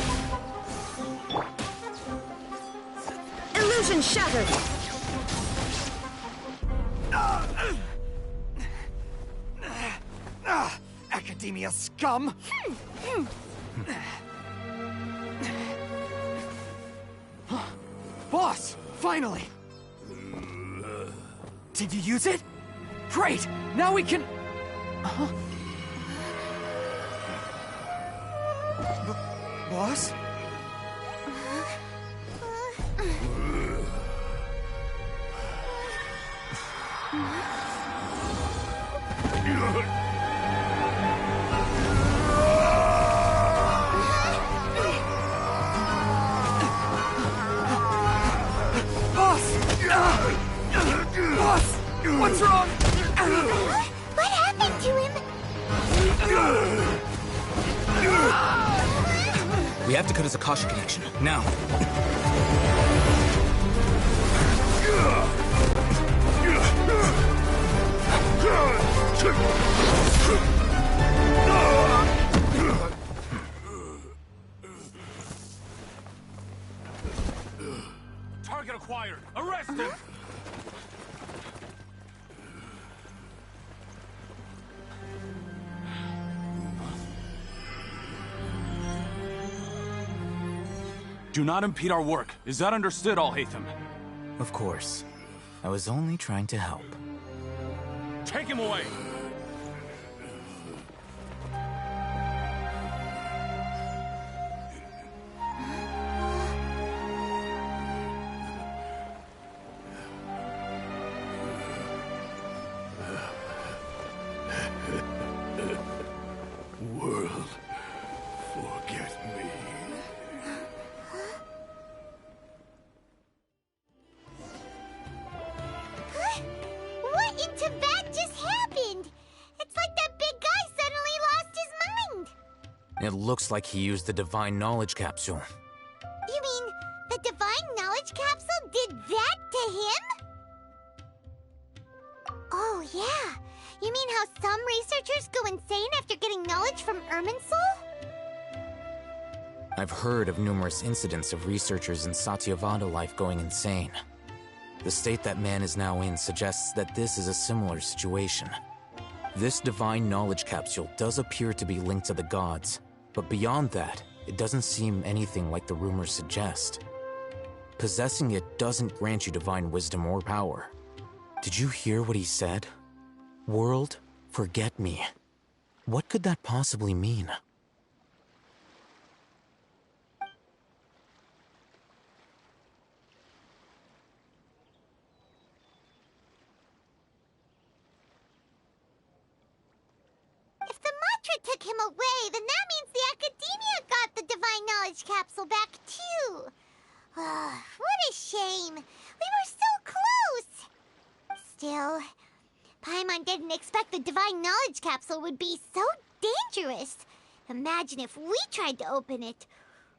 Illusion shattered! Academia scum! Boss! Finally! Did you use it? Great! Now we can... Boss? Boss! What's wrong? What happened to him? We have to cut his Akasha connection, now. Target acquired. Arrest him. Do not impede our work. Is that understood, Al-Haytham? Of course. I was only trying to help. Take him away! World, forget me. What in Tibet just happened? It's like that big guy suddenly lost his mind. It looks like he used the Divine Knowledge Capsule. You mean the Divine Knowledge Capsule did that to him? Oh, yeah. You mean how some researchers go insane after getting knowledge from Irminsul? I've heard of numerous incidents of researchers in Satyavada life going insane. The state that man is now in suggests that this is a similar situation. This Divine Knowledge Capsule does appear to be linked to the gods, but beyond that, it doesn't seem anything like the rumors suggest. Possessing it doesn't grant you divine wisdom or power. Did you hear what he said? World, forget me. What could that possibly mean? If the mantra took him away, then that means the Academia got the Divine Knowledge Capsule back, too. What a shame. We were so close. Still, Paimon didn't expect the Divine Knowledge Capsule would be so dangerous. Imagine if we tried to open it.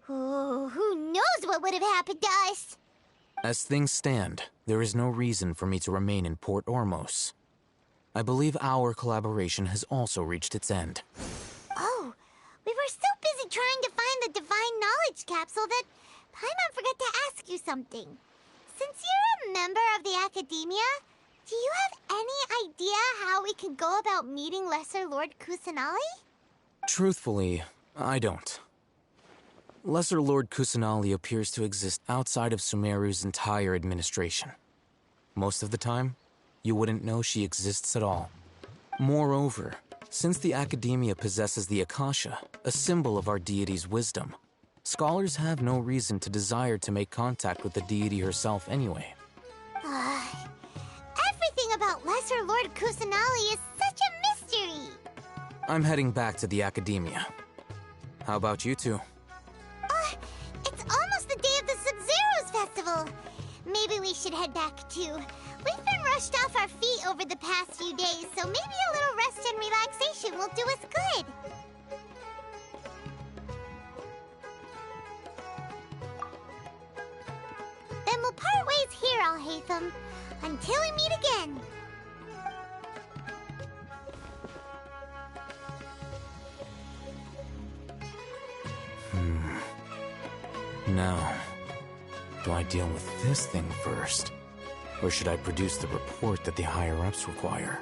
Oh, who knows what would have happened to us? As things stand, there is no reason for me to remain in Port Ormos. I believe our collaboration has also reached its end. Oh, we were so busy trying to find the Divine Knowledge Capsule that Paimon forgot to ask you something. Since you're a member of the Academia, do you have any idea how we can go about meeting Lesser Lord Kusanali? Truthfully, I don't. Lesser Lord Kusanali appears to exist outside of Sumeru's entire administration. Most of the time, you wouldn't know she exists at all. Moreover, since the Academia possesses the Akasha, a symbol of our deity's wisdom, scholars have no reason to desire to make contact with the deity herself anyway. Everything about Lesser Lord Kusanali is such a mystery! I'm heading back to the Academia. How about you two? It's almost the day of the Sub-Zero's festival. Maybe we should head back too. We've been rushed off our feet over the past few days, so maybe a little rest and relaxation will do us good. Then we'll part ways here, Al-Haytham, until we meet again. Now, do I deal with this thing first? Or should I produce the report that the higher-ups require?